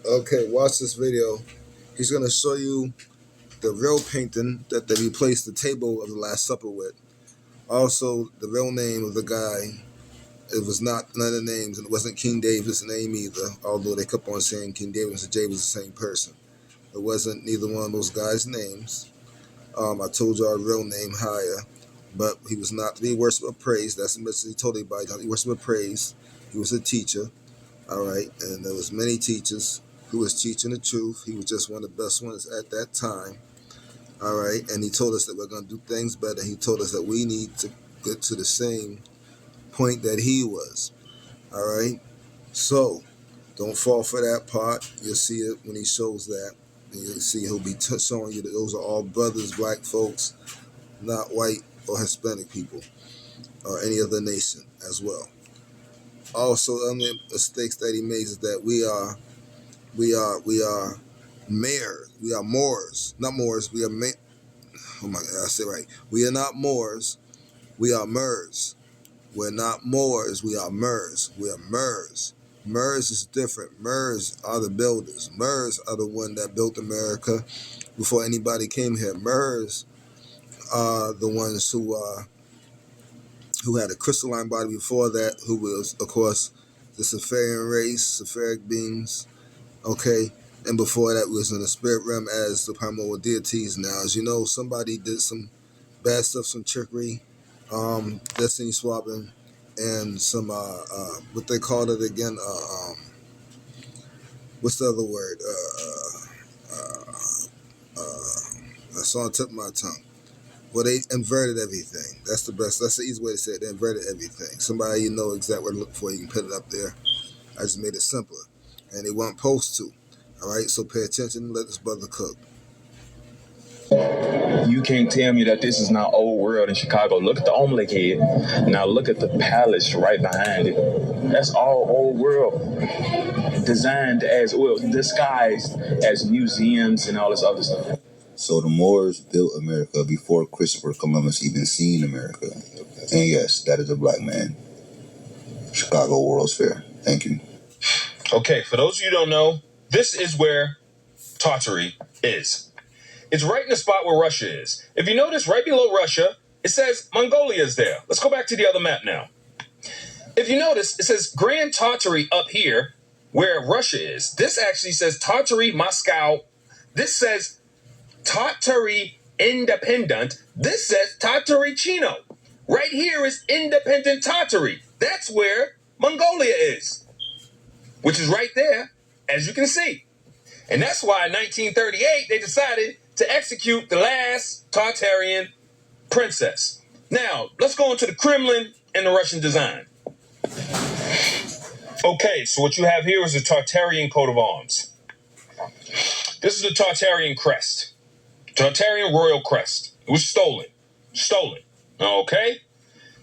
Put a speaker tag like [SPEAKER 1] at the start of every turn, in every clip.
[SPEAKER 1] Okay, watch this video. He's gonna show you the real painting that they replaced the table of the Last Supper with. Also, the real name of the guy. It was not none of the names, and it wasn't King David's name either. Although they kept on saying King David and Jay was the same person. It wasn't neither one of those guys' names. I told y'all the real name higher, but he was not to be worshipped or praised. That's the message he told everybody. Not to be worshipped or praised. He was a teacher. All right, and there was many teachers who was teaching the truth. He was just one of the best ones at that time. All right, and he told us that we're going to do things better. He told us that we need to get to the same point that he was. All right, so don't fall for that part. You'll see it when he shows that. And you'll see he'll be showing you that those are all brothers, black folks, not white or Hispanic people or any other nation as well. Also, the mistakes that he makes is that we are Mayors. We are Moors, not Moors. We are oh my God, I said right. We are not Moors. We are Mers. We're not Moors. We are Mers. We are Mers. Mers is different. Mers are the builders. Mers are the one that built America before anybody came here. Mers are the ones who had a crystalline body before that, who was, of course, the Safarian race, Safaric beings. Okay, and before that was in the spirit realm as the primordial deities. Now, as you know, somebody did some bad stuff, some trickery, destiny swapping, and some what they called it again. What's the other word? That's on the tip of my tongue. Well, they inverted everything. That's the best. That's the easy way to say it. They inverted everything. Somebody you know exactly what to look for. You can put it up there. I just made it simpler, and they weren't supposed to. All right, so pay attention and let this brother cook.
[SPEAKER 2] You can't tell me that this is not old world in Chicago. Look at the omelet head. Now look at the palace right behind it. That's all old world. Designed as, well, disguised as museums and all this other stuff.
[SPEAKER 3] So the Moors built America before Christopher Columbus even seen America. And yes, that is a black man. Chicago World's Fair. Thank you.
[SPEAKER 2] Okay, for those of you who don't know, this is where Tartary is. It's right in the spot where Russia is. If you notice, right below Russia, it says Mongolia is there. Let's go back to the other map now. If you notice, it says Grand Tartary up here, where Russia is. This actually says Tartary Moscow. This says Tartary Independent. This says Tartary Chino. Right here is Independent Tartary. That's where Mongolia is, which is right there, as you can see. And that's why in 1938, they decided to execute the last Tartarian princess. Now, let's go into the Kremlin and the Russian design. Okay, so what you have here is a Tartarian coat of arms. This is the Tartarian crest. Tartarian royal crest. It was stolen. Stolen. Okay?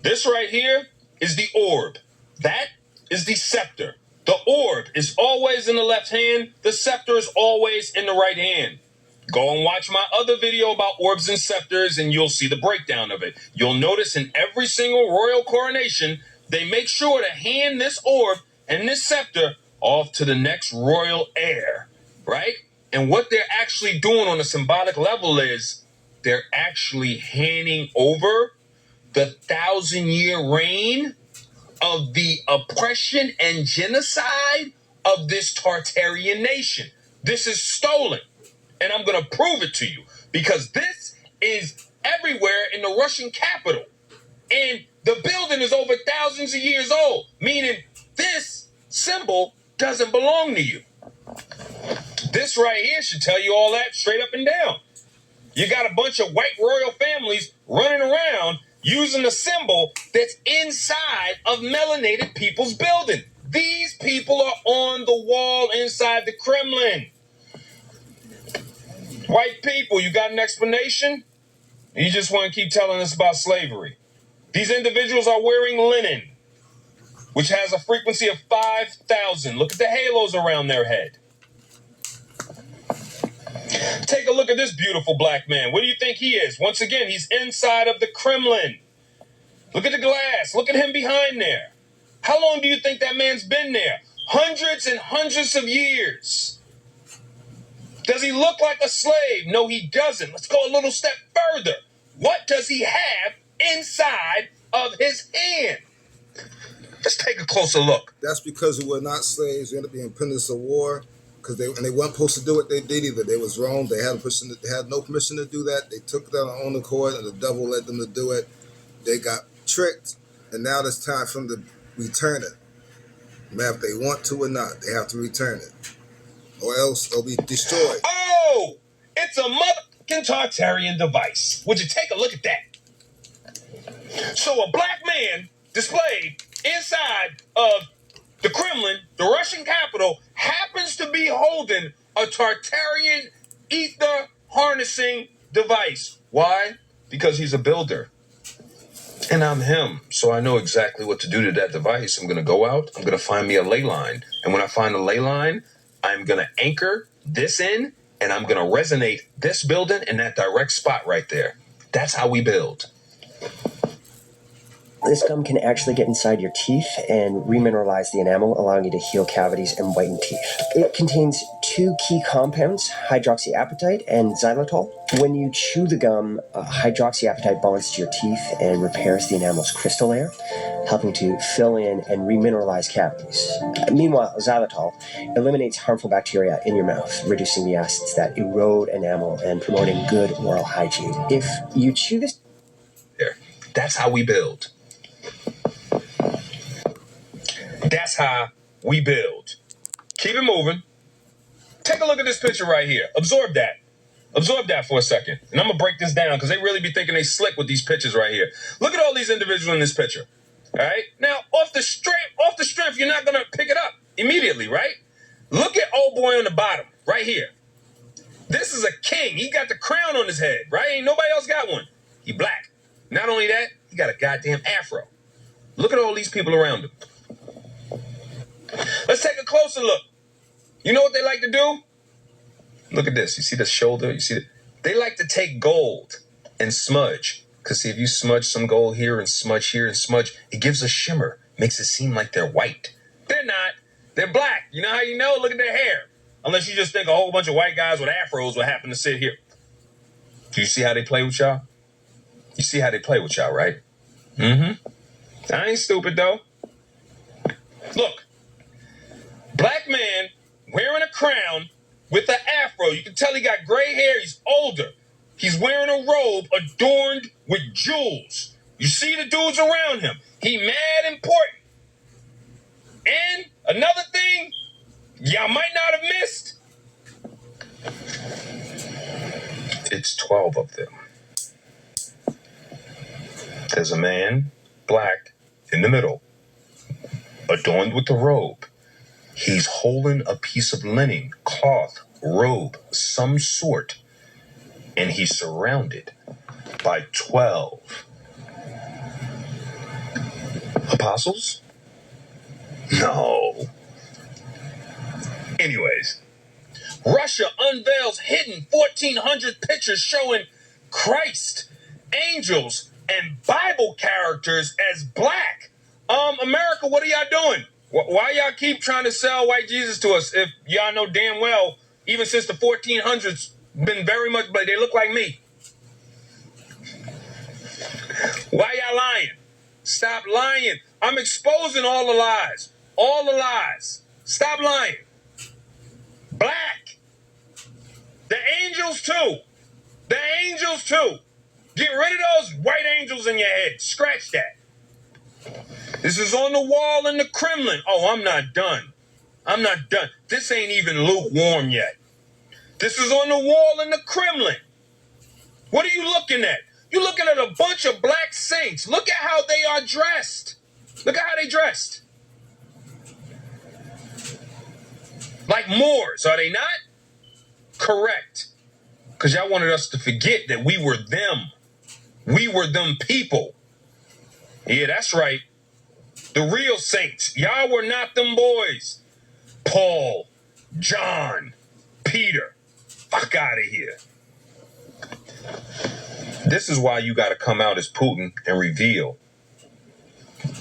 [SPEAKER 2] This right here is the orb. That is the scepter. The orb is always in the left hand. The scepter is always in the right hand. Go and watch my other video about orbs and scepters and you'll see the breakdown of it. You'll notice in every single royal coronation, they make sure to hand this orb and this scepter off to the next royal heir, right? And what they're actually doing on a symbolic level is they're actually handing over the 1,000-year reign of the oppression and genocide of this Tartarian nation. This is stolen. And I'm going to prove it to you because this is everywhere in the Russian capital. And the building is over thousands of years old, meaning this symbol doesn't belong to you. This right here should tell you all that straight up and down. You got a bunch of white royal families running around using the symbol that's inside of melanated people's building. These people are on the wall inside the Kremlin. White people, you got an explanation? You just want to keep telling us about slavery. These individuals are wearing linen, which has a frequency of 5,000. Look at the halos around their head. Take a look at this beautiful black man. What do you think he is? Once again, he's inside of the Kremlin. Look at the glass. Look at him behind there. How long do you think that man's been there? Hundreds and hundreds of years. Does he look like a slave? No, he doesn't. Let's go a little step further. What does he have inside of his hand? Let's take a closer look.
[SPEAKER 1] That's because we were not slaves. We ended up being prisoners of war because they weren't supposed to do what they did either. They was wrong. They had no permission to do that. They took that on their own accord, and the devil led them to do it. They got tricked, and now it's time for them to return it. Now, if they want to or not, they have to return it, or else they'll be destroyed.
[SPEAKER 2] Oh, it's a motherfucking Tartarian device. Would you take a look at that? So a black man displayed inside of the Kremlin, the Russian capital, happens to be holding a Tartarian ether harnessing device. Why? Because he's a builder. And I'm him, so I know exactly what to do to that device. I'm going to go out, I'm going to find me a ley line. And when I find a ley line, I'm going to anchor this in, and I'm going to resonate this building in that direct spot right there. That's how we build.
[SPEAKER 4] This gum can actually get inside your teeth and remineralize the enamel, allowing you to heal cavities and whiten teeth. It contains 2 key compounds, hydroxyapatite and xylitol. When you chew the gum, hydroxyapatite bonds to your teeth and repairs the enamel's crystal layer, helping to fill in and remineralize cavities. Meanwhile, xylitol eliminates harmful bacteria in your mouth, reducing the acids that erode enamel and promoting good oral hygiene. If you chew this...
[SPEAKER 2] There. That's how we build. That's how we build. Keep it moving. Take a look at this picture right here. Absorb that. Absorb that for a second. And I'm going to break this down because they really be thinking they slick with these pictures right here. Look at all these individuals in this picture. All right? Now, off the strength, you're not going to pick it up immediately, right? Look at old boy on the bottom right here. This is a king. He got the crown on his head, right? Ain't nobody else got one. He black. Not only that, he got a goddamn afro. Look at all these people around him. Let's take a closer look. You know what they like to do? Look at this. You see the shoulder? They like to take gold and smudge. Because see, if you smudge some gold here and smudge, it gives a shimmer. Makes it seem like they're white. They're not. They're black. You know how you know? Look at their hair. Unless you just think a whole bunch of white guys with afros will happen to sit here. Do you see how they play with y'all? You see how they play with y'all, right? Mm-hmm. I ain't stupid, though. Look. Black man wearing a crown with an afro. You can tell he got gray hair. He's older. He's wearing a robe adorned with jewels. You see the dudes around him. He mad important. And another thing y'all might not have missed. It's 12 of them. There's a man, black, in the middle, adorned with the robe. He's holding a piece of linen, cloth, robe, some sort, and he's surrounded by 12 apostles? No. Anyways, Russia unveils hidden 1,400 pictures showing Christ, angels, and Bible characters as black. America, what are y'all doing? Why y'all keep trying to sell white Jesus to us if y'all know damn well, even since the 1400s, been very much, but they look like me? Why y'all lying? Stop lying. I'm exposing all the lies. All the lies. Stop lying. Black. The angels too. The angels too. Get rid of those white angels in your head. Scratch that. This is on the wall in the Kremlin. Oh, I'm not done. I'm not done. This ain't even lukewarm yet. This is on the wall in the Kremlin. What are you looking at? You're looking at a bunch of black saints. Look at how they are dressed. Look at how they dressed. Like Moors, are they not? Correct. Because y'all wanted us to forget that we were them. We were them people. Yeah, that's right. The real saints. Y'all were not them boys. Paul, John, Peter. Fuck out of here. This is why you got to come out as Putin and reveal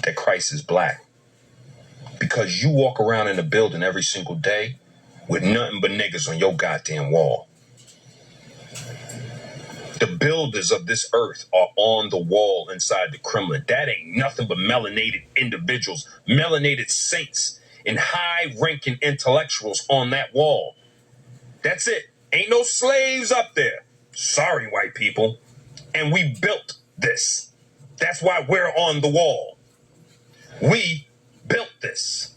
[SPEAKER 2] that Christ is black. Because you walk around in a building every single day with nothing but niggas on your goddamn wall. The builders of this earth are on the wall inside the Kremlin. That ain't nothing but melanated individuals, melanated saints, and high-ranking intellectuals on that wall. That's it. Ain't no slaves up there. Sorry, white people. And we built this. That's why we're on the wall. We built this.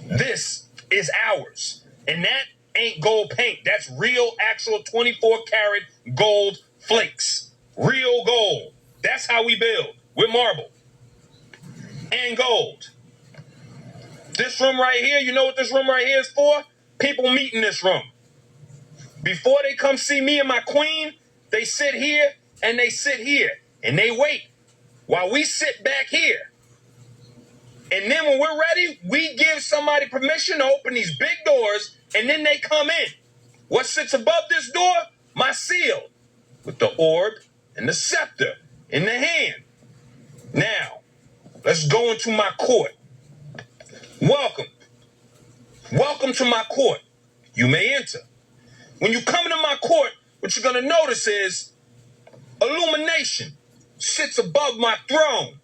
[SPEAKER 2] This is ours. And that ain't gold paint. That's real, actual 24-karat gold flakes. Real gold. That's how we build. With marble. And gold. This room right here, you know what this room right here is for? People meet in this room. Before they come see me and my queen, they sit here and they sit here. And they wait while we sit back here. And then when we're ready, we give somebody permission to open these big doors, and then they come in. What sits above this door? My seal, with the orb and the scepter in the hand. Now, let's go into my court. Welcome. Welcome to my court. You may enter. When you come into my court, what you're going to notice is illumination sits above my throne.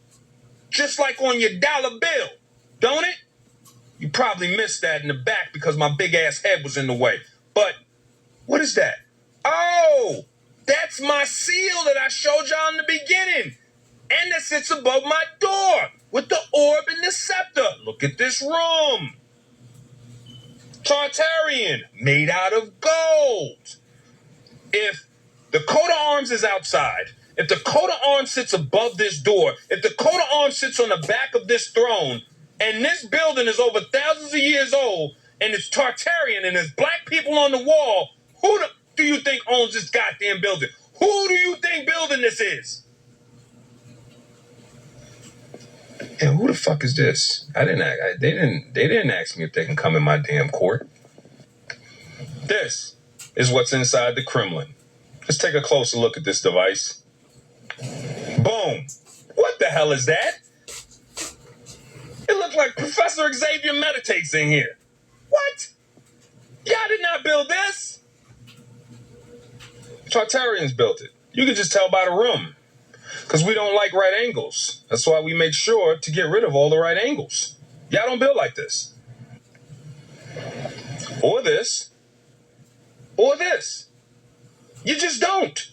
[SPEAKER 2] Just like on your dollar bill, don't it? You probably missed that in the back because my big ass head was in the way. But what is that? Oh, that's my seal that I showed y'all in the beginning. And that sits above my door with the orb and the scepter. Look at this room. Tartarian, made out of gold. If the coat of arms is outside, if the coat of arms sits above this door, if the coat of arms sits on the back of this throne, and this building is over thousands of years old, and it's Tartarian, and there's black people on the wall, who do you think owns this goddamn building? Who do you think building this is? And who the fuck is this? They didn't ask me if they can come in my damn court. This is what's inside the Kremlin. Let's take a closer look at this device. Boom. What the hell is that? It looks like Professor Xavier meditates in here. What? Y'all did not build this. Tartarians built it. You can just tell by the room. Because we don't like right angles. That's why we make sure to get rid of all the right angles. Y'all don't build like this. Or this. Or this. You just don't.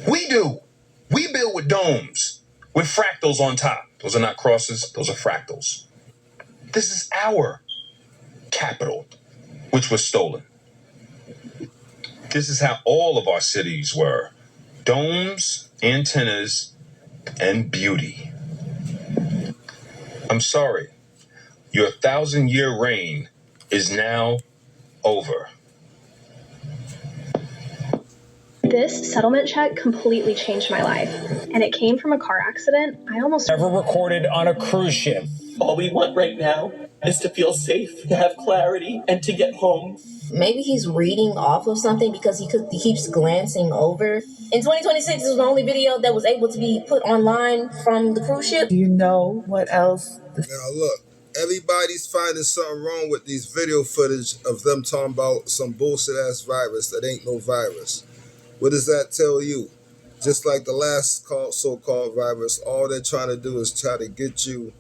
[SPEAKER 2] We do. We build with domes, with fractals on top. Those are not crosses, those are fractals. This is our capital, which was stolen. This is how all of our cities were. Domes, antennas, and beauty. I'm sorry. Your 1,000-year reign is now over.
[SPEAKER 5] This settlement check completely changed my life, and it came from a car accident. I almost
[SPEAKER 6] ever recorded on a cruise ship.
[SPEAKER 7] All we want right now is to feel safe, to have clarity, and to get home.
[SPEAKER 8] Maybe he's reading off of something because he keeps glancing over. In 2026, this was the only video that was able to be put online from the cruise ship.
[SPEAKER 7] Do you know what else?
[SPEAKER 1] Now look, everybody's finding something wrong with these video footage of them talking about some bullshit ass virus that ain't no virus. What does that tell you? Just like the last so-called virus, all they're trying to do is try to get you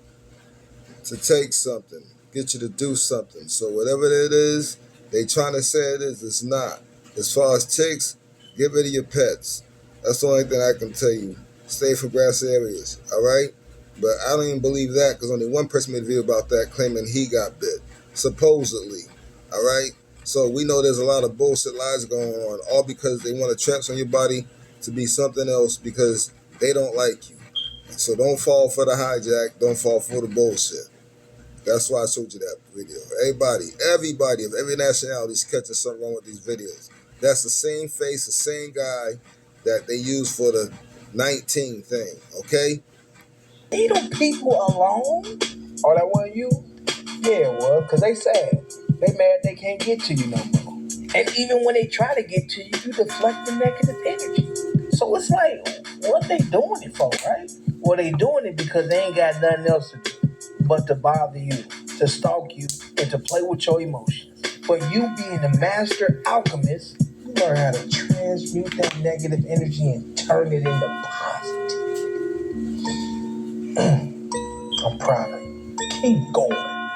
[SPEAKER 1] to take something, get you to do something. So whatever it is, they trying to say it is, it's not. As far as ticks, get rid of your pets. That's the only thing I can tell you. Stay from grassy areas, all right? But I don't even believe that because only one person made a video about that claiming he got bit, supposedly, all right? So we know there's a lot of bullshit lies going on, all because they want to transform your body to be something else because they don't like you. So don't fall for the hijack. Don't fall for the bullshit. That's why I showed you that video. Everybody of every nationality is catching something wrong with these videos. That's the same face, the same guy that they use for the 19 thing, okay?
[SPEAKER 9] Leave them people alone. Oh, that wasn't you? Yeah, well, because they sad. They mad they can't get to you no more. And even when they try to get to you, you deflect the negative energy. So it's like, what they doing it for, right? Well, they doing it because they ain't got nothing else to do but to bother you. to stalk you and to play with your emotions. But you being the master alchemist, you learn how to transmute that negative energy and turn it into positive. I'm proud of you. Keep going.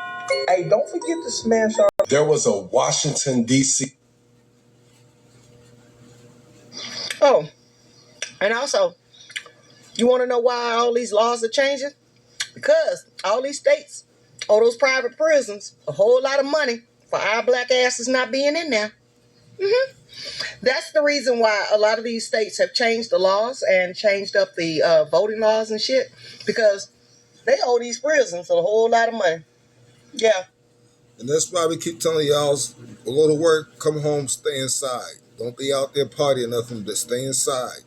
[SPEAKER 9] Hey, don't forget to smash our... There was a Washington, D.C.
[SPEAKER 10] Oh, and also, you want to know why all these laws are changing? Because all these states owe those private prisons a whole lot of money for our black asses not being in there. That's the reason why a lot of these states have changed the laws and changed up the voting laws and shit, because they owe these prisons a whole lot of money. Yeah.
[SPEAKER 1] And that's why we keep telling y'all, go to work, come home, stay inside. Don't be out there partying nothing, but stay inside.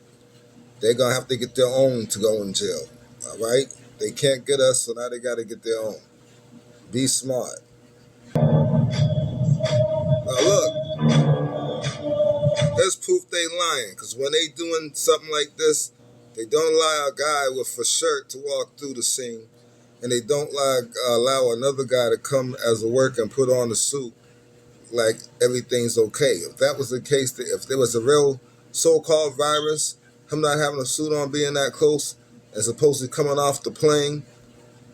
[SPEAKER 1] They're going to have to get their own to go in jail. All right? They can't get us, so now they got to get their own. Be smart. Now look, there's proof they lying, because when they doing something like this, they don't allow a guy with a shirt to walk through the scene, and they don't allow another guy to come as a worker and put on a suit like everything's okay. If that was the case, if there was a real so-called virus, him not having a suit on, being that close, as opposed to coming off the plane,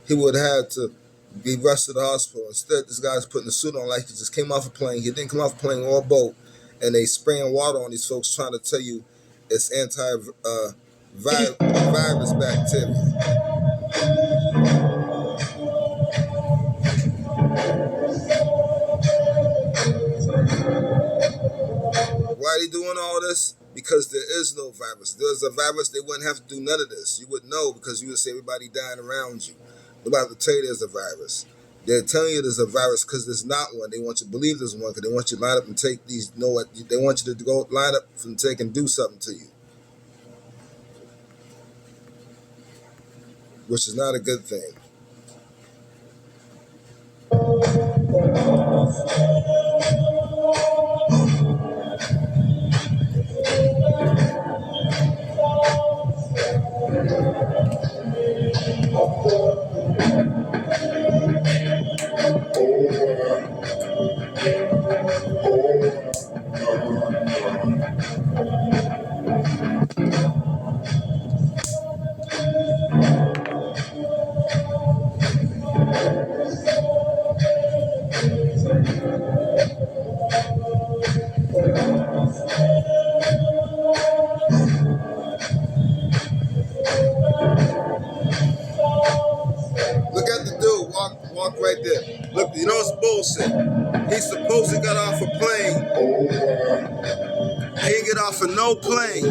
[SPEAKER 1] he would have to be rushed to the hospital. Instead, this guy's putting the suit on like he just came off a plane. He didn't come off a plane or a boat, and they spraying water on these folks trying to tell you it's anti-virus bacteria. Why are they doing all this? Because there is no virus. If there was a virus, they wouldn't have to do none of this. You would know, because you would see everybody dying around you. Nobody would tell you there's a virus. They're telling you there's a virus because there's not one. They want you to believe there's one, because they want you to line up and take these. They want you to go line up and take and do something to you, which is not a good thing. Look at the dude, walk right there. Look, you know it's bullshit. He's supposed to get off a plane. He ain't get off of no plane.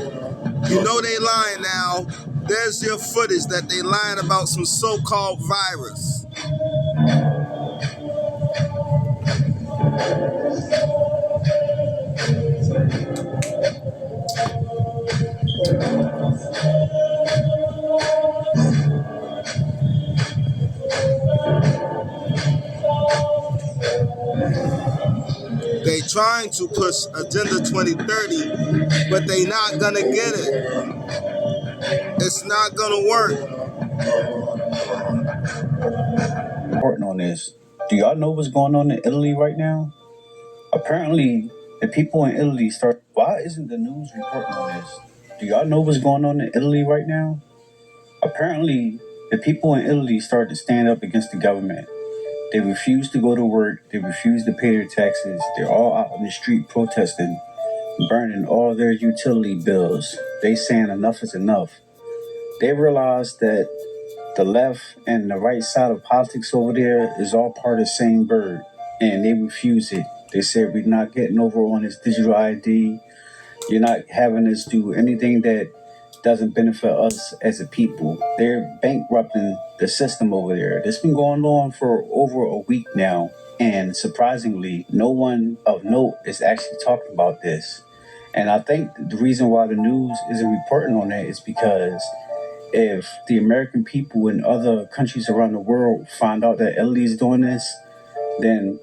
[SPEAKER 1] You know they lying now. There's your footage that they lying about some so-called virus. They trying to push Agenda 2030, but they not gonna get it. It's not gonna work.
[SPEAKER 11] Reporting on this. Do y'all know what's going on in Italy right now? Apparently, the people in Italy start. Why isn't the news reporting on this? Do y'all know what's going on in Italy right now? Apparently, the people in Italy started to stand up against the government. They refuse to go to work. They refuse to pay their taxes. They're all out in the street protesting, burning all their utility bills. They saying enough is enough. They realize that the left and the right side of politics over there is all part of the same bird, and they refuse it. They said, we're not getting over on this digital ID. You're not having us do anything that doesn't benefit us as a people. They're bankrupting the system over there. This has been going on for over a week now, and surprisingly, no one of note is actually talking about this. And I think the reason why the news isn't reporting on that is because if the American people in other countries around the world find out that Italy is doing this, then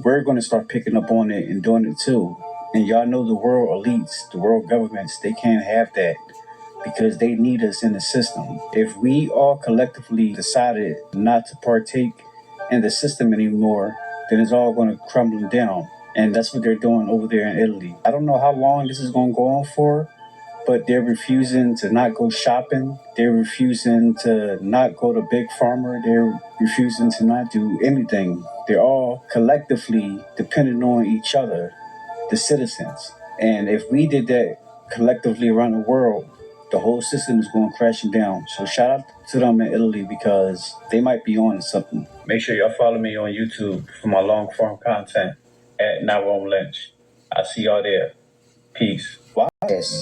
[SPEAKER 11] we're going to start picking up on it and doing it too. And y'all know the world elites, the world governments, they can't have that because they need us in the system. If we all collectively decided not to partake in the system anymore, then it's all going to crumble down. And that's what they're doing over there in Italy. I don't know how long this is going to go on for, but they're refusing to not go shopping. They're refusing to not go to Big Pharma. They're refusing to not do anything. They're all collectively dependent on each other, the citizens. And if we did that collectively around the world, the whole system is going crashing down. So shout out to them in Italy because they might be on to something. Make sure y'all follow me on YouTube for my long form content at Nyrone Lynch. I'll see y'all there. Peace.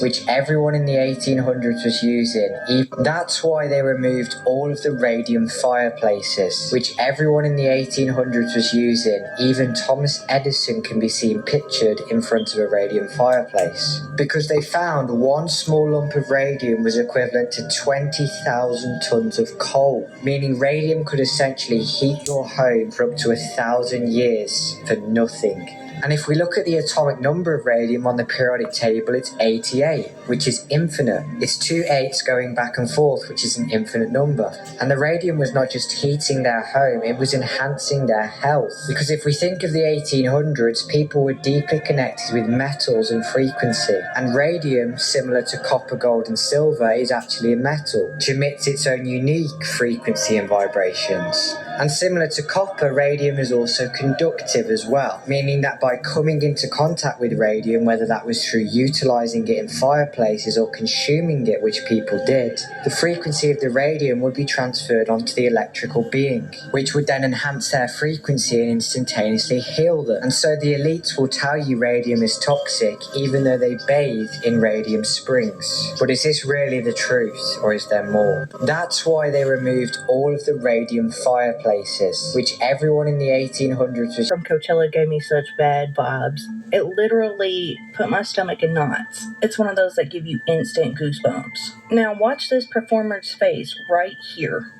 [SPEAKER 12] Which everyone in the 1800s was using. That's why they removed all of the radium fireplaces, which everyone in the 1800s was using. Even Thomas Edison can be seen pictured in front of a radium fireplace. Because they found one small lump of radium was equivalent to 20,000 tons of coal, meaning radium could essentially heat your home for up to 1,000 years for nothing. And if we look at the atomic number of radium on the periodic table, it's 88, which is infinite. It's 2 8s going back and forth, which is an infinite number. And the radium was not just heating their home, it was enhancing their health. Because if we think of the 1800s, people were deeply connected with metals and frequency. And radium, similar to copper, gold and silver, is actually a metal, which emits its own unique frequency and vibrations. And similar to copper, radium is also conductive as well, meaning that by coming into contact with radium, whether that was through utilizing it in fireplaces or consuming it, which people did, the frequency of the radium would be transferred onto the electrical being, which would then enhance their frequency and instantaneously heal them. And so the elites will tell you radium is toxic, even though they bathe in radium springs. But is this really the truth, or is there more? That's why they removed all of the radium fireplaces, which everyone in the 1800s was...
[SPEAKER 13] From Coachella gave me such bad vibes. It literally put my stomach in knots. It's one of those that give you instant goosebumps. Now watch this performer's face right here.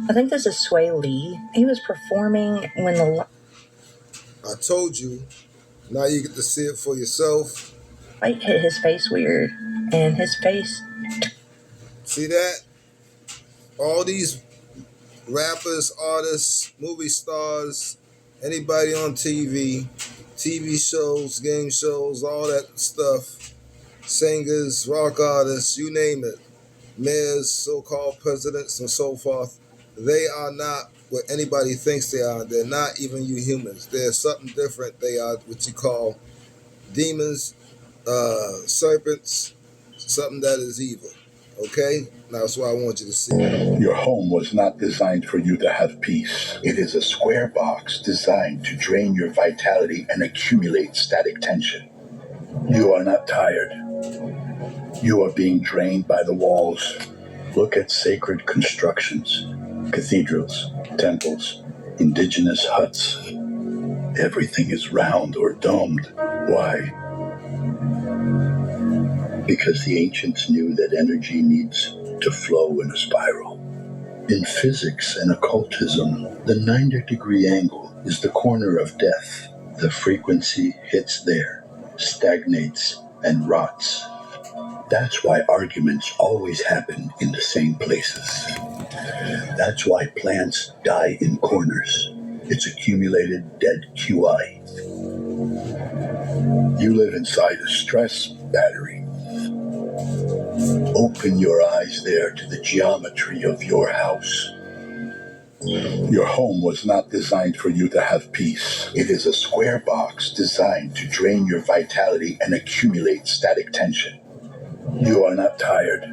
[SPEAKER 13] I think this is Sway Lee. He was performing when the...
[SPEAKER 1] I told you. Now you get to see it for yourself.
[SPEAKER 13] light hit his face weird. And his face...
[SPEAKER 1] See that? All these rappers, artists, movie stars, anybody on TV shows, game shows, all that stuff, singers, rock artists, you name it, mayors, so-called presidents, and so forth, they are not what anybody thinks they are. They're not even you humans. They're something different. They are what you call demons, serpents, something that is evil. Okay? Now that's what I want you to see.
[SPEAKER 14] Your home was not designed for you to have peace. It is a square box designed to drain your vitality and accumulate static tension. You are not tired. You are being drained by the walls. Look at sacred constructions, cathedrals, temples, indigenous huts. Everything is round or domed. Why? Because the ancients knew that energy needs to flow in a spiral. In physics and occultism, the 90-degree angle is the corner of death. The frequency hits there, stagnates, and rots. That's why arguments always happen in the same places. That's why plants die in corners. It's accumulated dead QI. You live inside a stress battery. Open your eyes there to the geometry of your house. Your home was not designed for you to have peace. It is a square box designed to drain your vitality and accumulate static tension. You are not tired.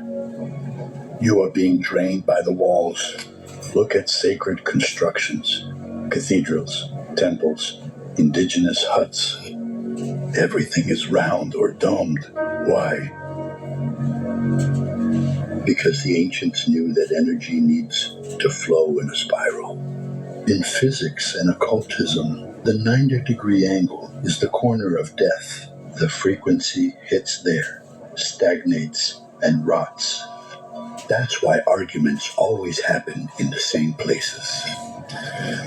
[SPEAKER 14] You are being drained by the walls. Look at sacred constructions, cathedrals, temples, indigenous huts. Everything is round or domed. Why? Because the ancients knew that energy needs to flow in a spiral. In physics and occultism, the 90-degree angle is the corner of death. The frequency hits there, stagnates, and rots. That's why arguments always happen in the same places.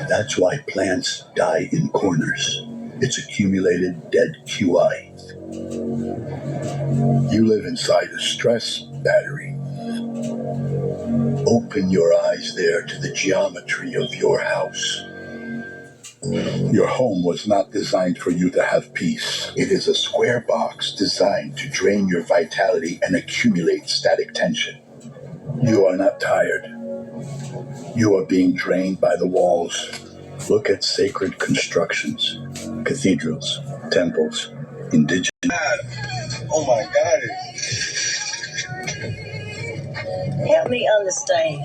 [SPEAKER 14] That's why plants die in corners. It's accumulated dead QI. You live inside a stress battery. Open your eyes there to the geometry of your house. Your home was not designed for you to have peace. It is a square box designed to drain your vitality and accumulate static tension. You are not tired. You are being drained by the walls. Look at sacred constructions, cathedrals, temples, indigenous.
[SPEAKER 15] Oh my God. Help me understand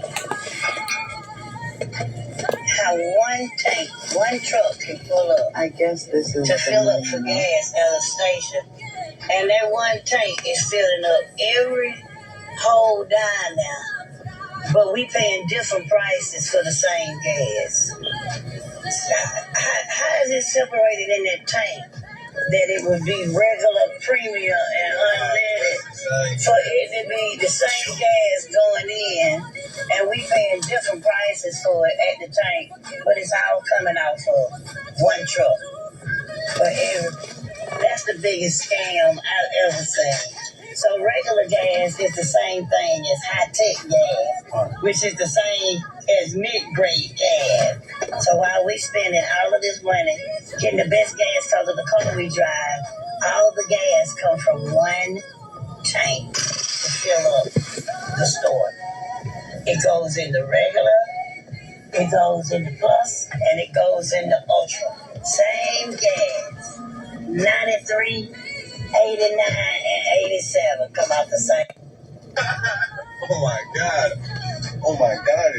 [SPEAKER 15] how one tank, one truck can pull up. I guess this is to fill up for gas at a station. And that one tank is filling up every whole dime now. But we paying different prices for the same gas. How is it separated in that tank that it would be regular, premium, and unleaded for it to be the same gas going in, and we paying different prices for it at the tank, but it's all coming out for one truck. That's the biggest scam I've ever seen. So regular gas is the same thing as high-tech gas, which is the same as mid-grade gas. So while we spending all of this money getting the best gas because of the car we drive, all the gas come from one tank to fill up the store. It goes in the regular, it goes in the plus, and it goes in the ultra. Same gas. 93, 89, and 87 come out the same. Oh my God. Oh my God.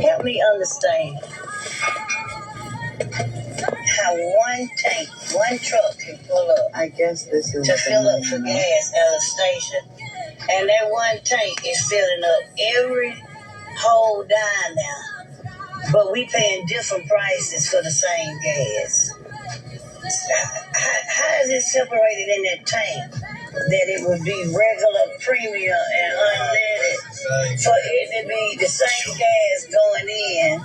[SPEAKER 15] Help me understand how one tank, one truck can pull up. I guess this is to fill up for gas at a station. And that one tank is filling up every whole dime now. But we paying different prices for the same gas. How is it separated in that tank that it would be regular, premium, and unleaded for it to be the same gas going in,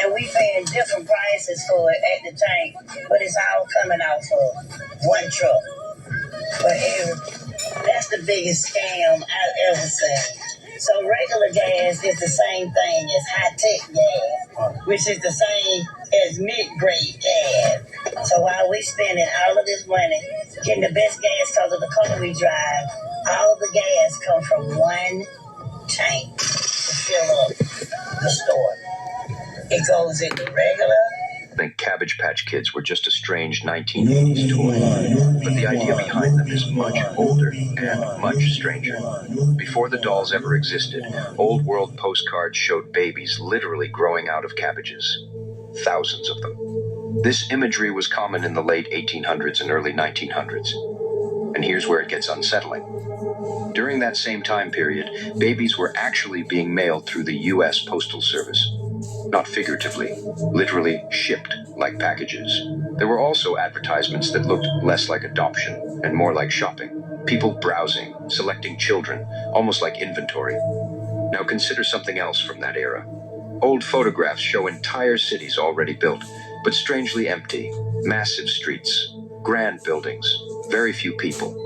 [SPEAKER 15] and we paying different prices for it at the tank, but it's all coming out for one truck? That's the biggest scam I've ever seen. So regular gas is the same thing as high-tech gas, which is the same as mid-grade gas. So while we spending all of this money getting the best gas because of the car we drive, all the gas come from one tank to fill up the store. It goes in the regular.
[SPEAKER 16] I think Cabbage Patch Kids were just a strange 1980s toy, but the idea behind them is much older and much stranger. Before the dolls ever existed, old world postcards showed babies literally growing out of cabbages. Thousands of them. This imagery was common in the late 1800s and early 1900s. And here's where it gets unsettling. During that same time period, babies were actually being mailed through the U.S. Postal Service. Not figuratively, literally shipped like packages. There were also advertisements that looked less like adoption and more like shopping. People browsing, selecting children, almost like inventory. Now consider something else from that era. Old photographs show entire cities already built, but strangely empty. Massive streets, grand buildings, very few people.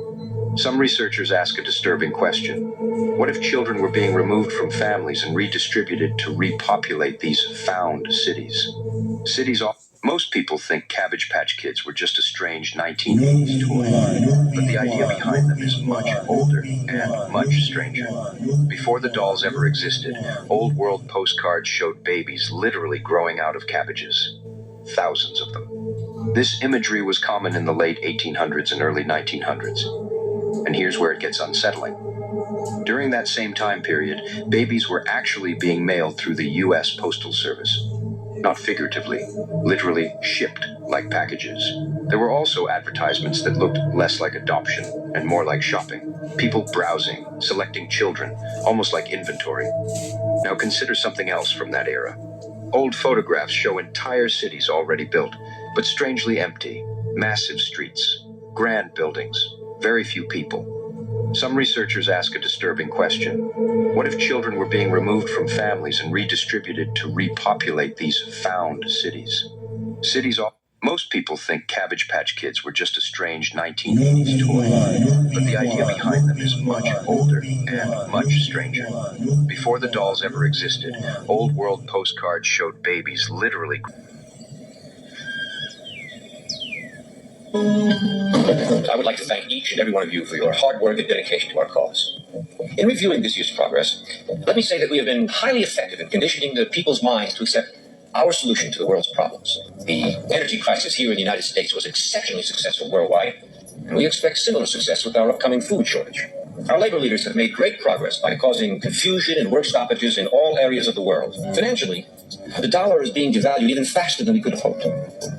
[SPEAKER 16] Some researchers ask a disturbing question. What if children were being removed from families and redistributed to repopulate these found cities? Most people think Cabbage Patch Kids were just a strange 1980s toy, but the idea behind them is much older and much stranger. Before the dolls ever existed, old world postcards showed babies literally growing out of cabbages. Thousands of them. This imagery was common in the late 1800s and early 1900s. And here's where it gets unsettling. During that same time period, babies were actually being mailed through the U.S. Postal Service. Not figuratively, literally shipped like packages. There were also advertisements that looked less like adoption and more like shopping. People browsing, selecting children, almost like inventory. Now consider something else from that era. Old photographs show entire cities already built, but strangely empty. Massive streets, grand buildings, very few people. Some researchers ask a disturbing question. What if children were being removed from families and redistributed to repopulate these found cities? Most people think Cabbage Patch Kids were just a strange 1980s toy, but the idea behind them is much older and much stranger. Before the dolls ever existed, old world postcards showed babies literally.
[SPEAKER 17] I would like to thank each and every one of you for your hard work and dedication to our cause. In reviewing this year's progress, let me say that we have been highly effective in conditioning the people's minds to accept our solution to the world's problems. The energy crisis here in the United States was exceptionally successful worldwide, and we expect similar success with our upcoming food shortage. Our labor leaders have made great progress by causing confusion and work stoppages in all areas of the world. Financially, the dollar is being devalued even faster than we could have hoped.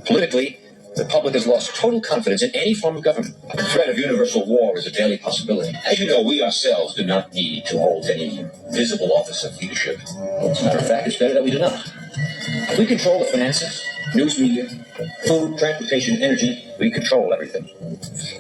[SPEAKER 17] Politically, the public has lost total confidence in any form of government. The threat of universal war is a daily possibility. As you know, we ourselves do not need to hold any visible office of leadership. As a matter of fact, it's better that we do not. If we control the finances, news media, food, transportation, energy, we control everything.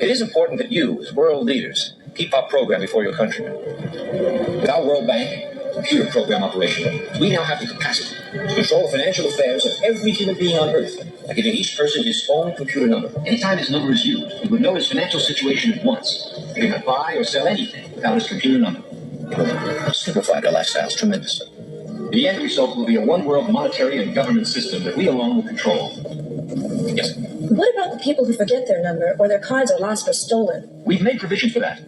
[SPEAKER 17] It is important that you, as world leaders, keep our program before your countrymen. With our World Bank computer program operation, we now have the capacity to control the financial affairs of every human being on Earth by giving each person his own computer number. Anytime his number is used, we would know his financial situation at once. He cannot buy or sell anything without his computer number. It will simplify their lifestyles tremendously. The end result will be a one-world monetary and government system that we alone will control. Yes?
[SPEAKER 8] What about the people who forget their number or their cards are lost or stolen?
[SPEAKER 17] We've made provision for that.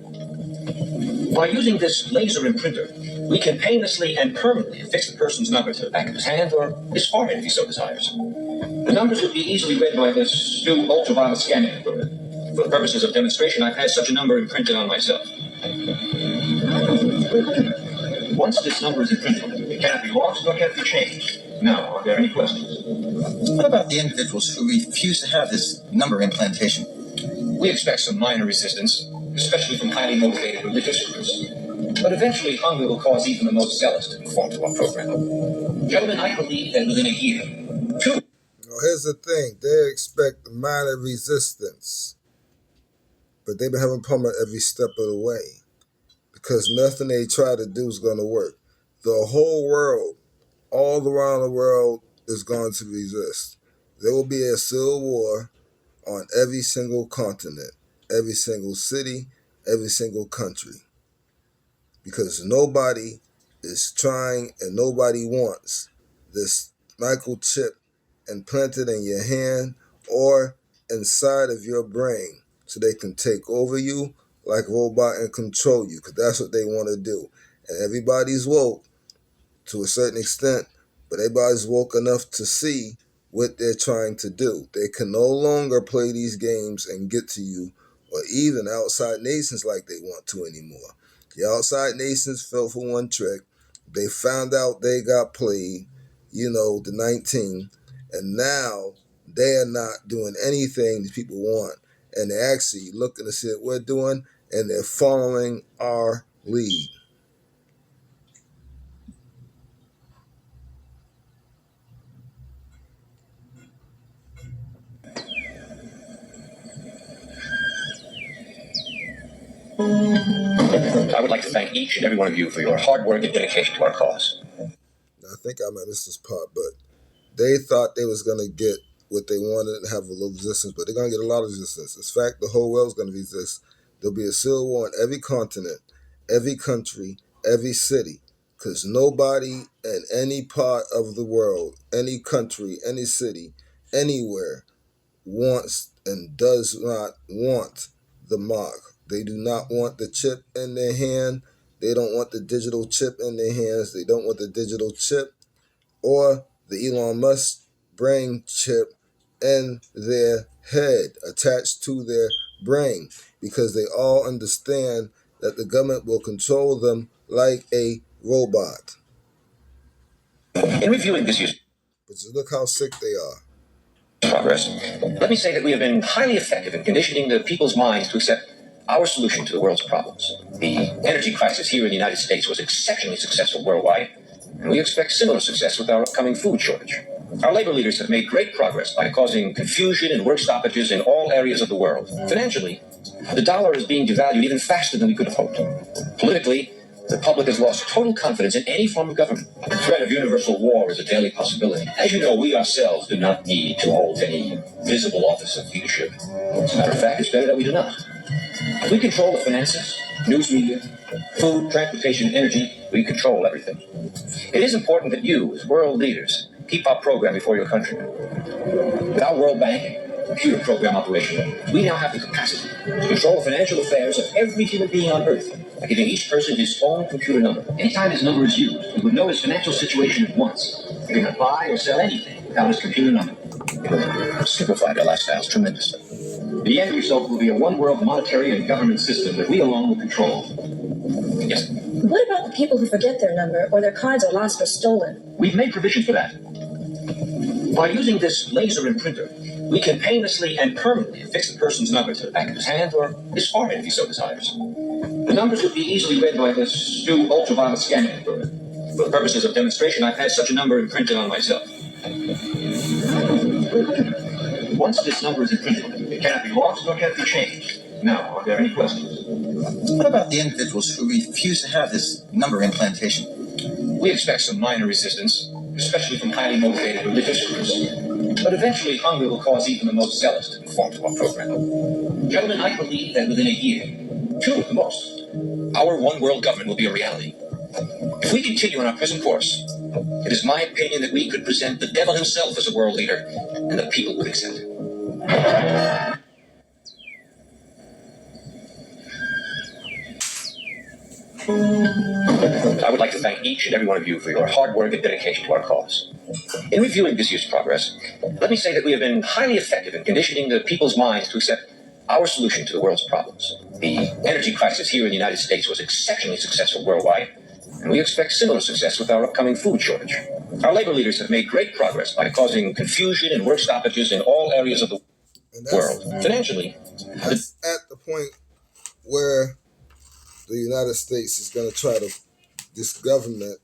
[SPEAKER 17] By using this laser imprinter, we can painlessly and permanently fix the person's number to the back of his hand or his forehead if he so desires. The numbers would be easily read by this new ultraviolet scanning equipment. For the purposes of demonstration, I've had such a number imprinted on myself. Once this number is imprinted, it cannot be lost nor can it be changed. Now, are there any questions?
[SPEAKER 18] What about the individuals who refuse to have this number implantation?
[SPEAKER 17] We expect some minor resistance, especially from highly motivated religious groups. But eventually, hunger will cause even the most zealous to conform to our program. Gentlemen, I believe that within a year,
[SPEAKER 1] Now, here's the thing. They expect minor resistance, but they've been having problem every step of the way because nothing they try to do is going to work. The whole world, all around the world, is going to resist. There will be a civil war on every single continent, every single city, every single country, because nobody is trying and nobody wants this microchip implanted in your hand or inside of your brain so they can take over you like a robot and control you, because that's what they want to do. And everybody's woke to a certain extent, but everybody's woke enough to see what they're trying to do. They can no longer play these games and get to you or even outside nations like they want to anymore. The outside nations fell for one trick. They found out they got played, the 19, and now they are not doing anything that people want. And they're actually looking to see what we're doing, and they're following our lead.
[SPEAKER 17] I would like to thank each and every one of you for your hard work and dedication to our cause.
[SPEAKER 1] I think I might miss this part, but they thought they was going to get what they wanted and have a little resistance, but they're going to get a lot of resistance. In fact, the whole world's going to resist. There'll be a civil war in every continent, every country, every city, because nobody in any part of the world, any country, any city, anywhere wants and does not want the mark. They do not want the chip in their hand. They don't want the digital chip in their hands. They don't want the digital chip or the Elon Musk brain chip in their head, attached to their brain, because they all understand that the government will control them like a robot.
[SPEAKER 17] In reviewing this year's
[SPEAKER 1] But just look how sick they are.
[SPEAKER 17] progress, let me say that we have been highly effective in conditioning the people's minds to accept our solution to the world's problems. The energy crisis here in the United States was exceptionally successful worldwide, and we expect similar success with our upcoming food shortage. Our labor leaders have made great progress by causing confusion and work stoppages in all areas of the world. Financially, the dollar is being devalued even faster than we could have hoped. Politically, The public has lost total confidence in any form of government. The threat of universal war is a daily possibility. As you know, we ourselves do not need to hold any visible office of leadership. As a matter of fact, it's better that we do not. If we control the finances, news media, food, transportation, energy, we control everything. It is important that you, as world leaders, keep our program before your countrymen. With our World Bank computer program operation, we now have the capacity to control the financial affairs of every human being on Earth by giving each person his own computer number. Anytime his number is used, we would know his financial situation at once. We cannot buy or sell anything without his computer number. It will simplify our lifestyles tremendously. The end result will be a one-world monetary and government system that we alone will control. Yes?
[SPEAKER 8] What about the people who forget their number or their cards are lost or stolen?
[SPEAKER 17] We've made provision for that. By using this laser imprinter, we can painlessly and permanently fix the person's number to the back of his hand or his forehead if he so desires. The numbers would be easily read by this new ultraviolet scanning equipment. For the purposes of demonstration, I've had such a number imprinted on myself. Once this number is imprinted, it cannot be lost nor can it be changed. Now, are there any questions?
[SPEAKER 18] What about the individuals who refuse to have this number implantation?
[SPEAKER 17] We expect some minor resistance, especially from highly motivated religious groups. But eventually, hunger will cause even the most zealous to conform to our program. Gentlemen, I believe that within a year, 2 at the most, our one world government will be a reality. If we continue on our present course, it is my opinion that we could present the devil himself as a world leader, and the people would accept it. I would like to thank each and every one of you for your hard work and dedication to our cause. In reviewing this year's progress, let me say that we have been highly effective in conditioning the people's minds to accept our solution to the world's problems. The energy crisis here in the United States was exceptionally successful worldwide, and we expect similar success with our upcoming food shortage. Our labor leaders have made great progress by causing confusion and work stoppages in all areas of the world. Financially,
[SPEAKER 1] that's at the point where the United States is going to try to, this government,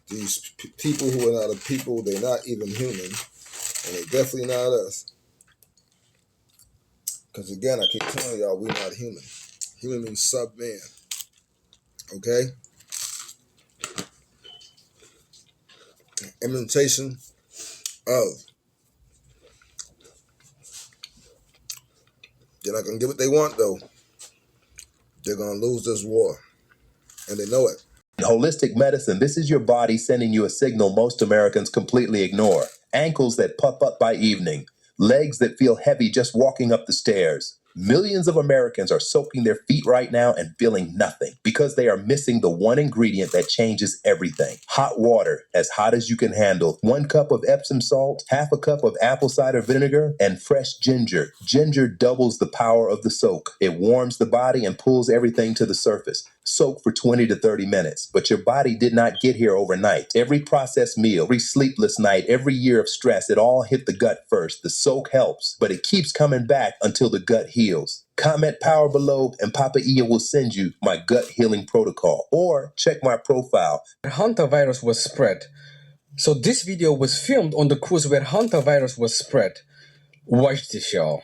[SPEAKER 1] these people who are not a people, they're not even human, and they're definitely not us. Because again, I keep telling y'all, we're not human. Human means sub-man. Okay? Implementation of. They're not going to get what they want, though. They're going to lose this war. And they know it.
[SPEAKER 19] In holistic medicine, this is your body sending you a signal most Americans completely ignore. Ankles that puff up by evening. Legs that feel heavy just walking up the stairs. Millions of Americans are soaking their feet right now and feeling nothing because they are missing the one ingredient that changes everything. Hot water, as hot as you can handle. 1 cup of Epsom salt, half a cup of apple cider vinegar, and fresh ginger. Ginger doubles the power of the soak. It warms the body and pulls everything to the surface. Soak for 20 to 30 minutes. But your body did not get here overnight. Every processed meal, every sleepless night, every year of stress, it all hit the gut first. The soak helps, but it keeps coming back until the gut heals. Comment power below and Papa Iya will send you my gut healing protocol. Or check my profile.
[SPEAKER 20] Hantavirus was spread. So this video was filmed on the cruise where hantavirus was spread. Watch this, y'all.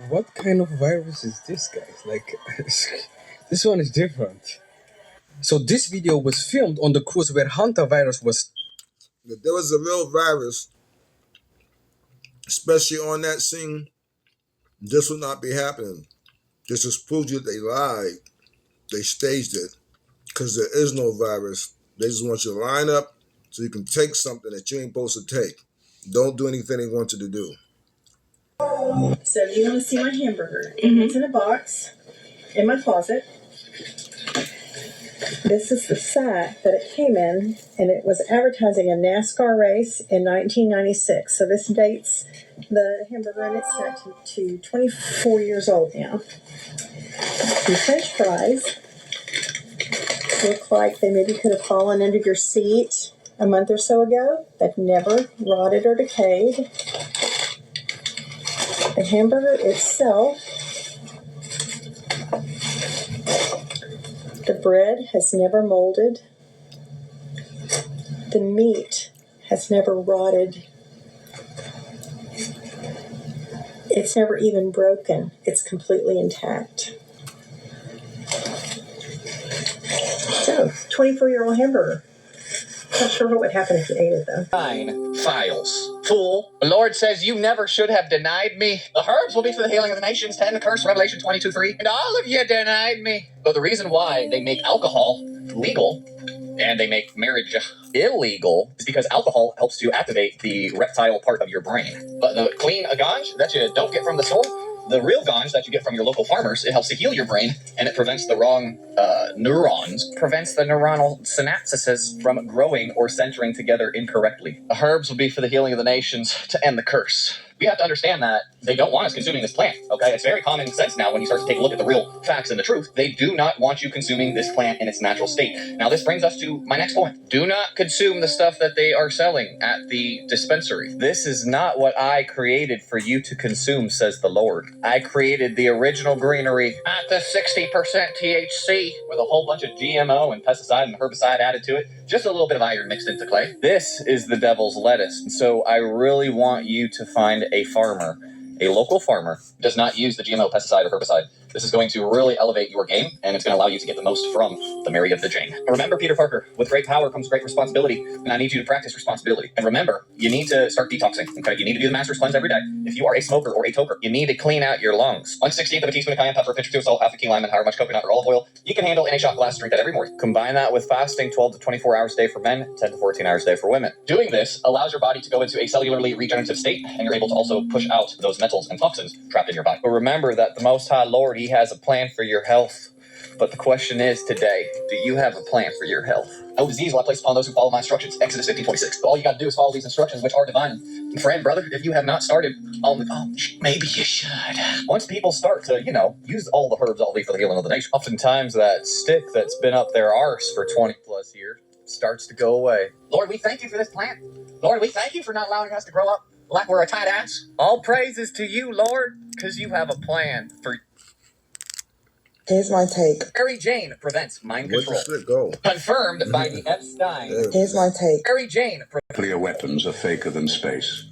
[SPEAKER 20] What kind of virus is this, guys? Like, this one is different. So this video was filmed on the cruise where hantavirus was.
[SPEAKER 1] If there was a real virus, especially on that scene, this would not be happening. This just proves you that they lied. They staged it because there is no virus. They just want you to line up so you can take something that you ain't supposed to take. Don't do anything they want you to do.
[SPEAKER 21] So you want to see my hamburger. It's in a box in my closet. This is the sack that it came in, and it was advertising a NASCAR race in 1996. So this dates the hamburger in its sack to 24 years old now. The French fries look like they maybe could have fallen under your seat a month or so ago. They've never rotted or decayed. The hamburger itself, the bread has never molded The meat has never rotted. It's never even broken. It's completely intact. So, 24-year-old hamburger. Not sure what would happen if you ate it, though.
[SPEAKER 17] 9 files. Fool. The Lord says you never should have denied me. The herbs will be for the healing of the nations. 10 the curse, Revelation 22:3. And all of you denied me. So the reason why they make alcohol legal and they make marriage illegal is because alcohol helps to activate the reptile part of your brain. But the clean ganj that you don't get from the store, the real ganj that you get from your local farmers, it helps to heal your brain and it prevents the wrong neurons, prevents the neuronal synapses from growing or centering together incorrectly. The herbs will be for the healing of the nations to end the curse. We have to understand that they don't want us consuming this plant, okay? It's very common sense now when you start to take a look at the real facts and the truth. They do not want you consuming this plant in its natural state. Now, this brings us to my next point. Do not consume the stuff that they are selling at the dispensary. This is not what I created for you to consume, says the Lord. I created the original greenery at the 60% THC with a whole bunch of GMO and pesticide and herbicide added to it. Just a little bit of iron mixed into clay. This is the devil's lettuce. And so I really want you to find a farmer, a local farmer, who does not use the GMO pesticide or herbicide. This is going to really elevate your game, and it's going to allow you to get the most from the Mary of the Jane. Remember, Peter Parker, with great power comes great responsibility, and I need you to practice responsibility. And remember, you need to start detoxing, okay? You need to do the Master's Cleanse every day. If you are a smoker or a toker, you need to clean out your lungs. 1/16 of a teaspoon of cayenne pepper, a pinch or two of salt, half a key lime, and however much coconut or olive oil you can handle in a shot glass. Drink that every morning. Combine that with fasting 12 to 24 hours a day for men, 10 to 14 hours a day for women. Doing this allows your body to go into a cellularly regenerative state, and you're able to also push out those metals and toxins trapped in your body. But remember that the Most High Lord, He has a plan for your health. But the question is today, do you have a plan for your health? No disease will I place upon those who follow my instructions. Exodus 15:26. All you got to do is follow these instructions, which are divine. And friend, brother, if you have not started, maybe you should. Once people start to, use all the herbs, all be for the healing of the nation, oftentimes that stick that's been up their arse for 20 plus years starts to go away. Lord, we thank you for this plant. Lord, we thank you for not allowing us to grow up like we're a tight ass. All praises to you, Lord, because you have a plan for.
[SPEAKER 21] Here's my take.
[SPEAKER 17] Mary Jane prevents mind
[SPEAKER 1] Where'd
[SPEAKER 17] control.
[SPEAKER 1] the shit go?
[SPEAKER 17] Confirmed by the Epstein.
[SPEAKER 21] Here's my take.
[SPEAKER 17] Mary Jane.
[SPEAKER 14] Nuclear weapons are faker than space,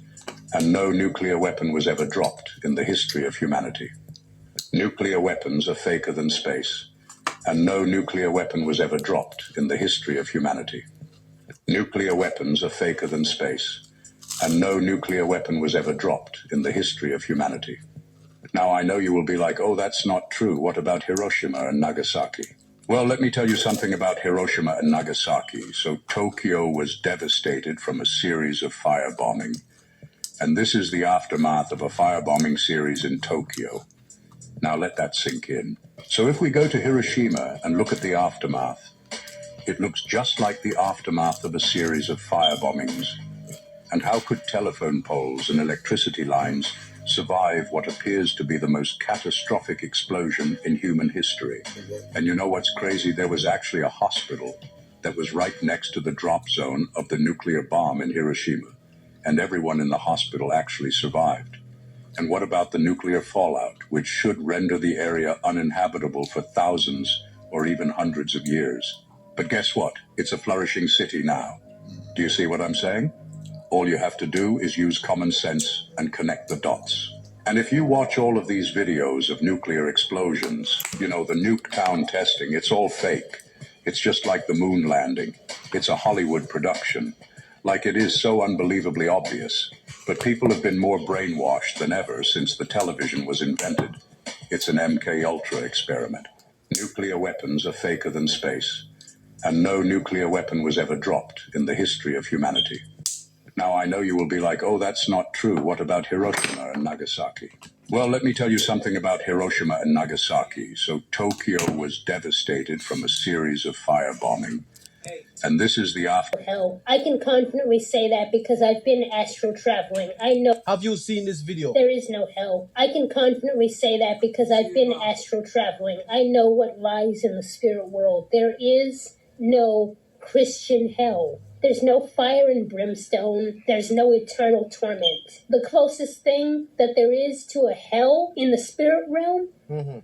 [SPEAKER 14] and no nuclear weapon was ever dropped in the history of humanity. Nuclear weapons are faker than space, and no nuclear weapon was ever dropped in the history of humanity. Nuclear weapons are faker than space, and no nuclear weapon was ever dropped in the history of humanity. Now, I know you will be like, oh, that's not true. What about Hiroshima and Nagasaki? Well, let me tell you something about Hiroshima and Nagasaki. So Tokyo was devastated from a series of firebombing, and this is the aftermath of a firebombing series in Tokyo. Now let that sink in. So if we go to Hiroshima and look at the aftermath, it looks just like the aftermath of a series of firebombings. And how could telephone poles and electricity lines survive what appears to be the most catastrophic explosion in human history? And you know what's crazy? There was actually a hospital that was right next to the drop zone of the nuclear bomb in Hiroshima, and everyone in the hospital actually survived. And what about the nuclear fallout, which should render the area uninhabitable for thousands or even hundreds of years? But guess what? It's a flourishing city now. Do you see what I'm saying? All you have to do is use common sense and connect the dots. And if you watch all of these videos of nuclear explosions, the Nuketown testing, it's all fake. It's just like the moon landing. It's a Hollywood production. Like it is so unbelievably obvious. But people have been more brainwashed than ever since the television was invented. It's an MK Ultra experiment. Nuclear weapons are faker than space. And no nuclear weapon was ever dropped in the history of humanity. Now, I know you will be like, oh, that's not true. What about Hiroshima and Nagasaki? Well, let me tell you something about Hiroshima and Nagasaki. So Tokyo was devastated from a series of firebombing. And this is the after.
[SPEAKER 3] Hell, I can confidently say that because I've been astral traveling. I know.
[SPEAKER 20] Have you seen this video?
[SPEAKER 3] There is no hell. I can confidently say that because I've been astral traveling. I know what lies in the spirit world. There is no Christian hell. There's no fire and brimstone. There's no eternal torment. The closest thing that there is to a hell in the spirit realm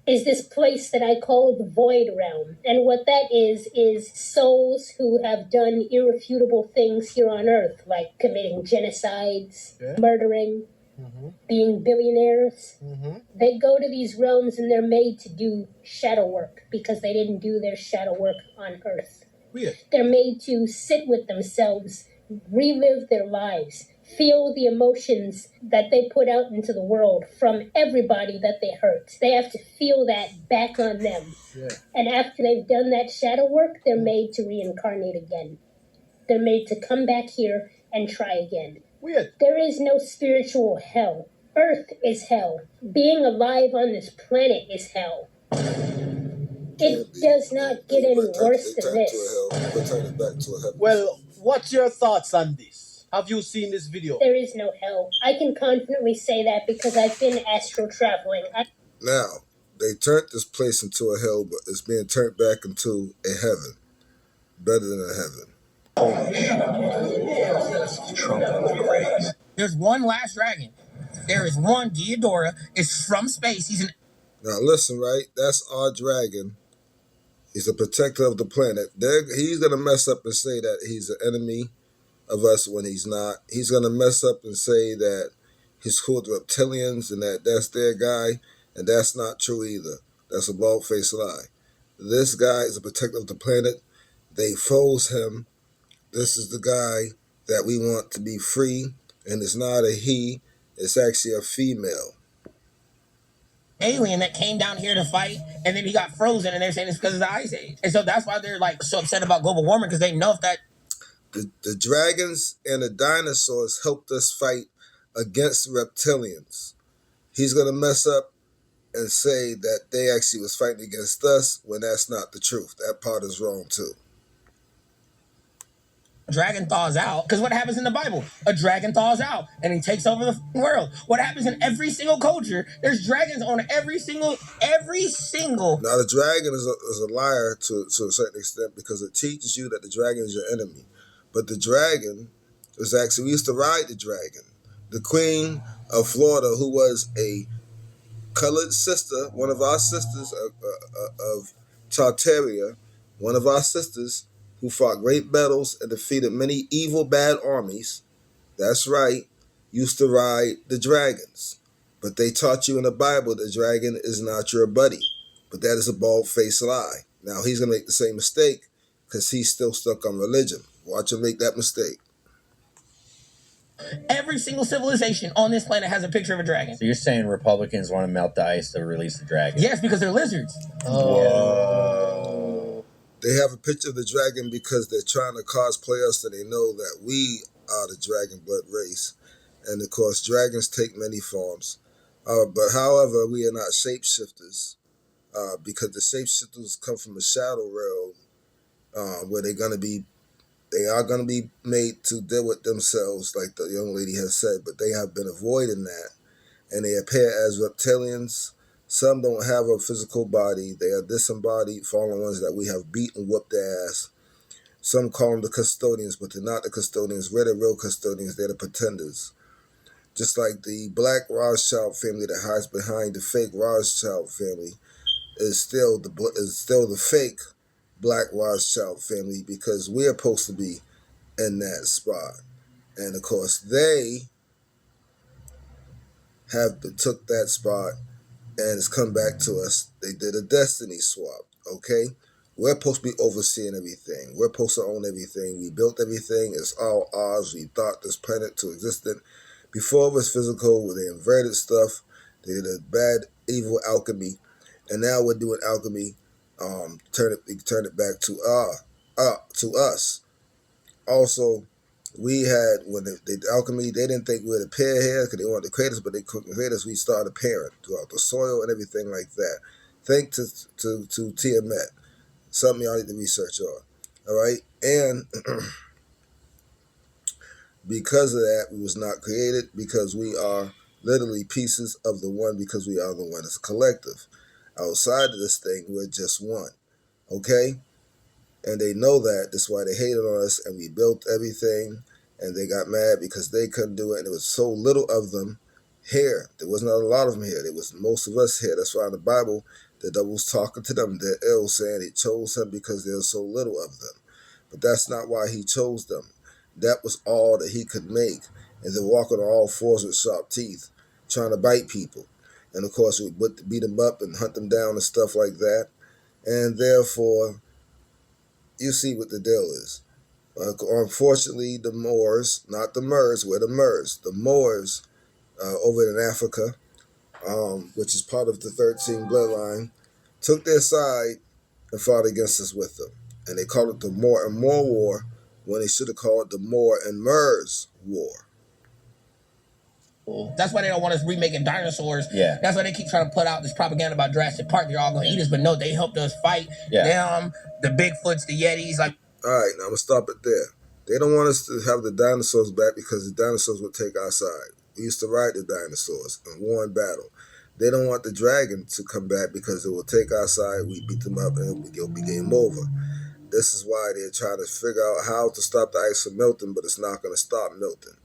[SPEAKER 3] is this place that I call the void realm. And what that is souls who have done irrefutable things here on earth, like committing genocides, murdering, being billionaires. They go to these realms and they're made to do shadow work because they didn't do their shadow work on earth.
[SPEAKER 4] Weird.
[SPEAKER 3] They're made to sit with themselves, relive their lives, feel the emotions that they put out into the world from everybody that they hurt. They have to feel that back on them.
[SPEAKER 4] Yeah.
[SPEAKER 3] And after they've done that shadow work, they're made to reincarnate again. They're made to come back here and try again.
[SPEAKER 4] Weird.
[SPEAKER 3] There is no spiritual hell. Earth is hell. Being alive on this planet is hell. It does not get any worse than this.
[SPEAKER 4] Well, what's your thoughts on this? Have you seen this video?
[SPEAKER 3] There is no hell. I can confidently say that because I've been astral traveling.
[SPEAKER 1] Now, they turned this place into a hell, but it's being turned back into a heaven. Better than a heaven.
[SPEAKER 22] There's one last dragon. There is one Ghidorah. It's from space. He's an...
[SPEAKER 1] Now listen, right? That's our dragon. He's a protector of the planet. He's going to mess up and say that he's an enemy of us when he's not. He's going to mess up and say that he's cool with reptilians and that's their guy, and that's not true either. That's a bald-faced lie. This guy is a protector of the planet. They froze him. This is the guy that we want to be free, and it's not a he. It's actually a female.
[SPEAKER 22] alien that came down here to fight, and then he got frozen, and they're saying it's because of the Ice Age. And so that's why they're like so upset about global warming, because they know if that...
[SPEAKER 1] The dragons and the dinosaurs helped us fight against reptilians. He's going to mess up and say that they actually was fighting against us when that's not the truth. That part is wrong too.
[SPEAKER 22] Dragon thaws out, because what happens in the Bible? A dragon thaws out and he takes over the world. What happens in every single culture? There's dragons on every single. Now
[SPEAKER 1] the dragon is a liar to a certain extent, because it teaches you that the dragon is your enemy. But the dragon is actually, we used to ride the dragon. The Queen of Florida, who was a colored sister, one of our sisters of Tartaria, one of our sisters, who fought great battles and defeated many evil, bad armies, that's right, used to ride the dragons. But they taught you in the Bible the dragon is not your buddy. But that is a bald-faced lie. Now, he's going to make the same mistake because he's still stuck on religion. Watch him make that mistake.
[SPEAKER 22] Every single civilization on this planet has a picture of a dragon.
[SPEAKER 23] So you're saying Republicans want to melt the ice to release the dragon?
[SPEAKER 22] Yes, because they're lizards.
[SPEAKER 23] Whoa.
[SPEAKER 1] They have a picture of the dragon because they're trying to cosplay us, and they know that we are the dragon blood race. And of course, dragons take many forms. But however, we are not shapeshifters, because the shapeshifters come from a shadow realm, where they are going to be made to deal with themselves, like the young lady has said, but they have been avoiding that. And they appear as reptilians. Some don't have a physical body. They are disembodied fallen ones that we have beat and whooped their ass. Some call them the custodians, but they're not the custodians. We're the real custodians. They're the pretenders. Just like the black Rothschild family that hides behind the fake Rothschild family is still the fake black Rothschild family, because we're supposed to be in that spot. And of course, they have took that spot, and it's come back to us. They did a destiny swap, okay? We're supposed to be overseeing everything. We're supposed to own everything. We built everything. It's all ours. We thought this planet to existed. Before it was physical, they inverted stuff. They did a bad, evil alchemy. And now we're doing alchemy, turn it back to us. Also, we had, when they did alchemy, they didn't think we would appear here because they wanted to create us, but they couldn't create us. We started appearing throughout the soil and everything like that. Thanks to Tiamat. Something y'all need to research on. All right? And because of that, we was not created, because we are literally pieces of the one, because we are the one. It's a collective. Outside of this thing, we're just one. Okay? And they know that. That's why they hated on us, and we built everything, and they got mad because they couldn't do it, and there was so little of them here. There was not a lot of them here. There was most of us here. That's why in the Bible, the devil was talking to them. They're ill, saying he chose him because there's so little of them. But that's not why he chose them. That was all that he could make. And they're walking on all fours with sharp teeth, trying to bite people. And of course, we would beat them up and hunt them down and stuff like that. And therefore, you see what the deal is. Unfortunately, the Moors, not the Murs, we're the Murs. The Moors over in Africa, which is part of the 13 bloodline, took their side and fought against us with them. And they called it the Moor and Moor War when they should have called it the Moor and Murs War.
[SPEAKER 22] That's why they don't want us remaking dinosaurs.
[SPEAKER 23] Yeah.
[SPEAKER 22] That's why they keep trying to put out this propaganda about Jurassic Park. They're all going to eat us, but no, they helped us fight them, the Bigfoots, the Yetis. Like,
[SPEAKER 1] all right, now I'm going to stop it there. They don't want us to have the dinosaurs back because the dinosaurs would take our side. We used to ride the dinosaurs and war in battle. They don't want the dragon to come back because it will take our side. We beat them up and it'll be game over. This is why they're trying to figure out how to stop the ice from melting, but it's not going to stop melting.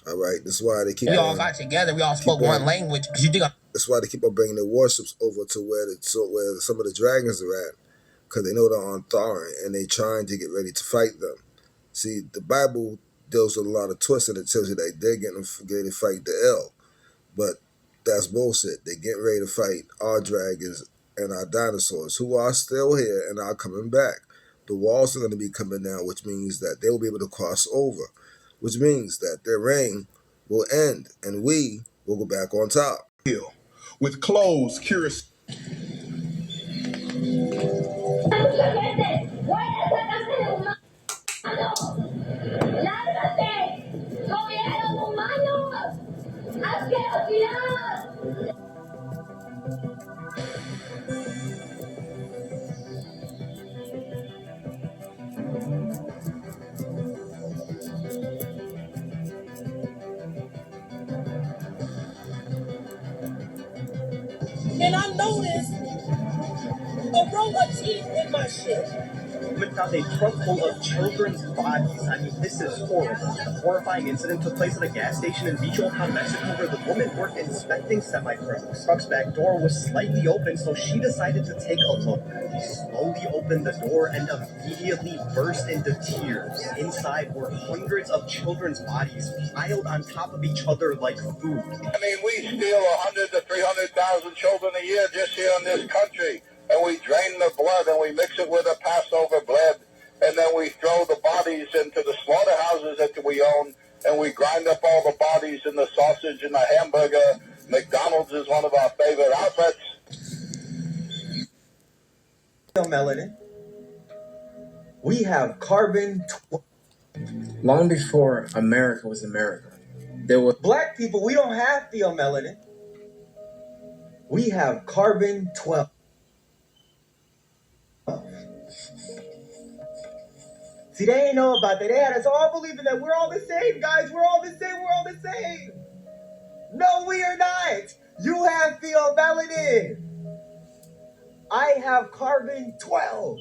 [SPEAKER 1] All right, this is why they keep.
[SPEAKER 22] We all got together. We all spoke one language. Cause you think
[SPEAKER 1] that's why they keep on bringing their warships over to where some of the dragons are at, because they know they're on Thorin and they're trying to get ready to fight them. See, the Bible deals with a lot of twists, and it tells you that they're getting ready to fight the El, but that's bullshit. They're getting ready to fight our dragons and our dinosaurs, who are still here and are coming back. The walls are going to be coming down, which means that they will be able to cross over, which means that their reign will end and we will go back on top.
[SPEAKER 14] With clothes, curious.
[SPEAKER 10] And I noticed a roll of teeth in my shit.
[SPEAKER 7] We found a trunk full of children's bodies. I mean, this is horrible. A horrifying incident took place at a gas station in Michoacan, Mexico, where the woman worked inspecting semi-trucks. The truck's back door was slightly open, so she decided to take a look. She slowly opened the door and immediately burst into tears. Inside were hundreds of children's bodies piled on top of each other like food.
[SPEAKER 14] I mean, we steal 100 to 300,000 children a year just here in this country. And we drain the blood and we mix it with a Passover bread. And then we throw the bodies into the slaughterhouses that we own. And we grind up all the bodies in the sausage and the hamburger. McDonald's is one of our favorite outlets.
[SPEAKER 2] Melanin. We have carbon. Long before America was America, there were black people. We don't have pheomelanin. We have carbon 12.
[SPEAKER 7] See, they ain't know about that. They had us all believing that we're all the same, guys. We're all the same. We're all the same. No, we are not. You have pheomelanin. I have carbon 12.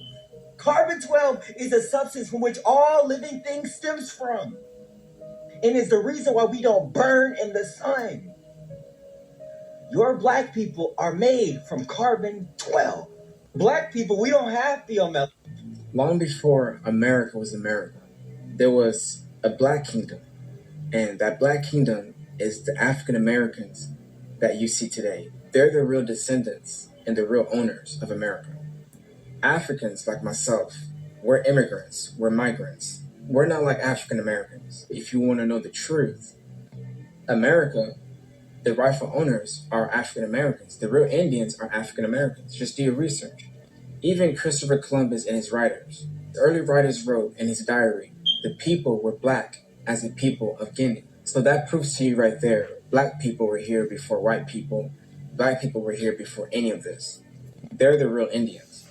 [SPEAKER 7] Carbon 12 is a substance from which all living things stems from. And is the reason why we don't burn in the sun. Your black people are made from carbon 12. Black people, we don't have pheomelanin.
[SPEAKER 2] Long before America was America, there was a black kingdom. And that black kingdom is the African Americans that you see today. They're the real descendants and the real owners of America. Africans like myself, we're immigrants, we're migrants. We're not like African Americans. If you want to know the truth, America, the rightful owners are African Americans. The real Indians are African Americans. Just do your research. Even Christopher Columbus and his writers, the early writers wrote in his diary, the people were black as the people of Guinea. So that proves to you right there, black people were here before white people. Black people were here before any of this. They're the real Indians.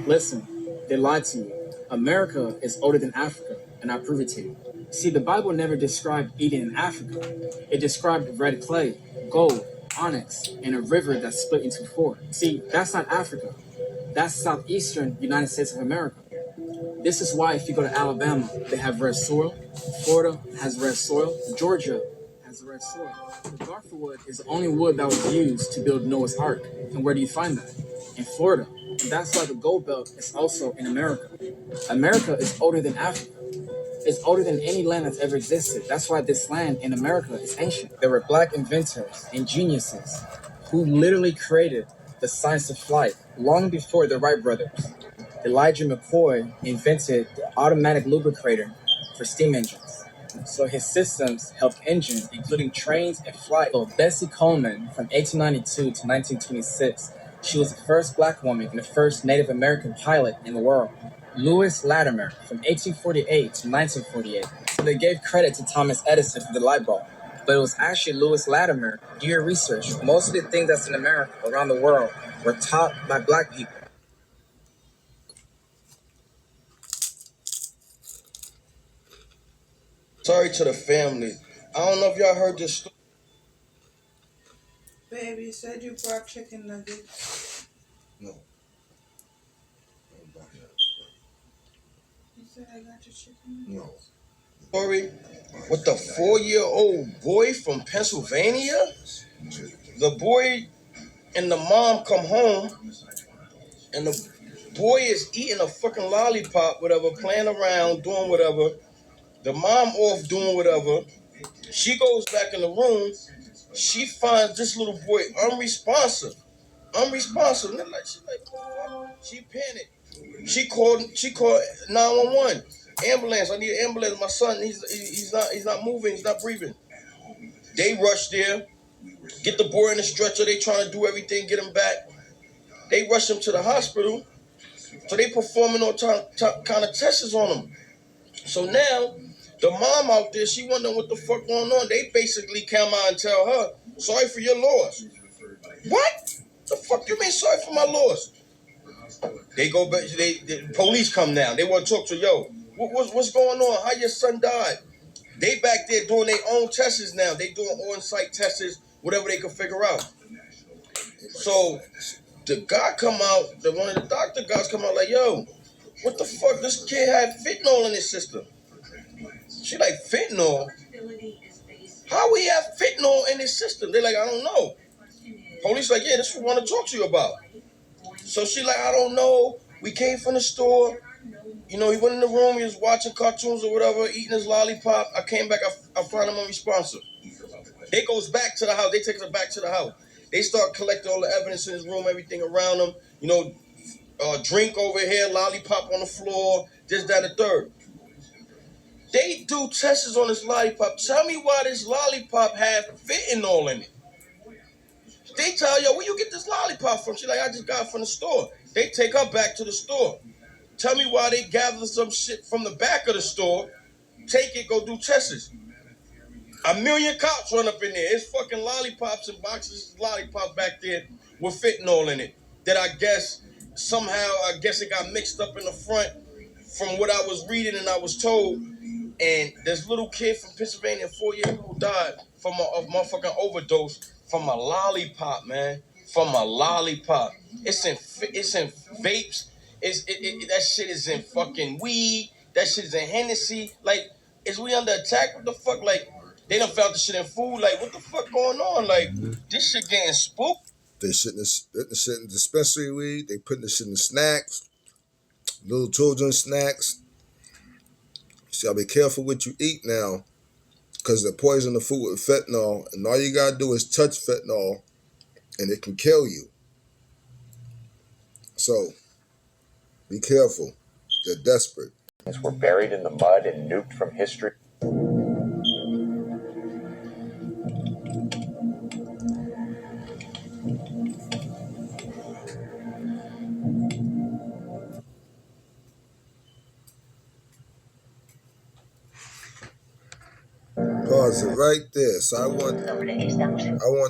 [SPEAKER 2] Listen, they lied to you. America is older than Africa, and I'll prove it to you. See, the Bible never described Eden in Africa. It described red clay, gold, onyx, and a river that split into four. See, that's not Africa. That's southeastern United States of America. This is why if you go to Alabama, they have red soil. Florida has red soil. Georgia has red soil. The Garfield wood is the only wood that was used to build Noah's Ark. And where do you find that? In Florida. And that's why the Gold Belt is also in America. America is older than Africa. It's older than any land that's ever existed. That's why this land in America is ancient. There were black inventors and geniuses who literally created the science of flight long before the Wright brothers. Elijah McCoy invented the automatic lubricator for steam engines. So his systems helped engines, including trains and flight. So Bessie Coleman, from 1892 to 1926, she was the first black woman and the first Native American pilot in the world. Lewis Latimer, from 1848 to 1948. So they gave credit to Thomas Edison for the light bulb, but it was actually Lewis Latimer. Do your research. Most of the things that's in America, around the world, were taught by black people.
[SPEAKER 5] Sorry to the family. I don't know if y'all heard this story.
[SPEAKER 6] Baby, you said you brought chicken nuggets.
[SPEAKER 5] No.
[SPEAKER 6] You said I got your chicken nuggets.
[SPEAKER 5] No. Story with the 4-year-old boy from Pennsylvania. The boy and the mom come home, and the boy is eating a fucking lollipop, whatever, playing around, doing whatever. The mom off doing whatever. She goes back in the room. She finds this little boy unresponsive. Unresponsive. She panicked. She called 911. Ambulance. I need an ambulance. My son, he's not moving. He's not breathing. They rush there. Get the boy in the stretcher. They trying to do everything. Get him back. They rush him to the hospital. So they performing all kind of tests on him. So now, the mom out there, she wondering what the fuck going on. They basically come out and tell her, sorry for your loss. What? The fuck you mean sorry for my loss? They go back, the police come down. They want to talk to, yo, what's going on? How your son died? They back there doing their own tests now. They doing on-site tests, whatever they can figure out. So the guy come out, one of the doctor guys come out like, yo, what the fuck? This kid had fentanyl in his system. She like, fentanyl? How we have fentanyl in his system? They like, I don't know. Police like, yeah, this is what we want to talk to you about. So she like, I don't know. We came from the store. You know, he went in the room. He was watching cartoons or whatever, eating his lollipop. I came back. I found him unresponsive. They goes back to the house. They take her back to the house. They start collecting all the evidence in his room, everything around him. You know, drink over here, lollipop on the floor, this, that, and the third. They do tests on this lollipop. Tell me why this lollipop have fentanyl in it. They tell yo, where you get this lollipop from? She like, I just got it from the store. They take her back to the store. Tell me why they gather some shit from the back of the store, take it, go do tests. 1 million cops run up in there. It's fucking lollipops and boxes of lollipops back there with fentanyl in it. That I guess somehow, it got mixed up in the front from what I was reading and I was told. And this little kid from Pennsylvania, 4-year-old, died from a motherfucking overdose from a lollipop, man. From a lollipop. It's in vapes. That shit is in fucking weed. That shit is in Hennessy. Like, is we under attack? What the fuck? Like, they done found the shit in food. Like, what the fuck going on? Like, this shit getting spooked.
[SPEAKER 1] They shitting the shit in dispensary weed. They putting the shit in snacks. Little children's snacks. So y'all be careful what you eat now, because they poison the food with fentanyl, and all you gotta do is touch fentanyl, and it can kill you. So, be careful. They're desperate.
[SPEAKER 16] Were buried in the mud and nuked from history.
[SPEAKER 1] Pause it right there. So I wanted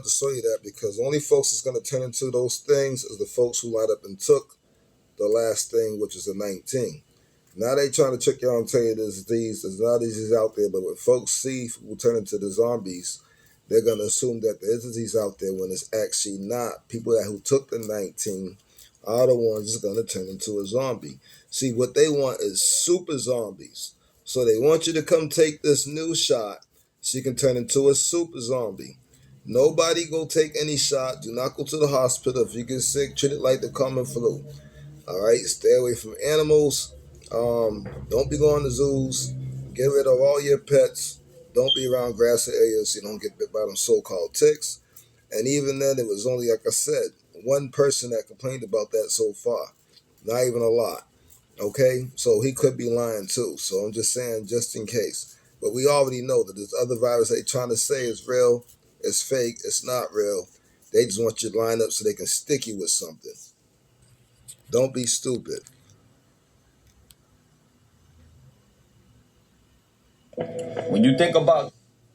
[SPEAKER 1] to show you that, because the only folks that's going to turn into those things is the folks who light up and took the last thing, which is the 19. Now they trying to trick y'all and tell you there's not disease out there, but when folks see who turn into the zombies, they're going to assume that there is disease out there when it's actually not. People who took the 19 are the ones that's gonna turn into a zombie. See, what they want is super zombies. So they want you to come take this new shot so you can turn into a super zombie. Nobody go take any shot. Do not go to the hospital. If you get sick, treat it like the common flu. All right, stay away from animals. Don't be going to zoos. Get rid of all your pets. Don't be around grassy areas so you don't get bit by them so-called ticks. And even then, it was only, like I said, one person that complained about that so far. Not even a lot. Okay? So he could be lying too. So I'm just saying, just in case. But we already know that this other virus they trying to say is real, it's fake, it's not real. They just want you to line up so they can stick you with something. Don't be stupid.
[SPEAKER 9] When you think about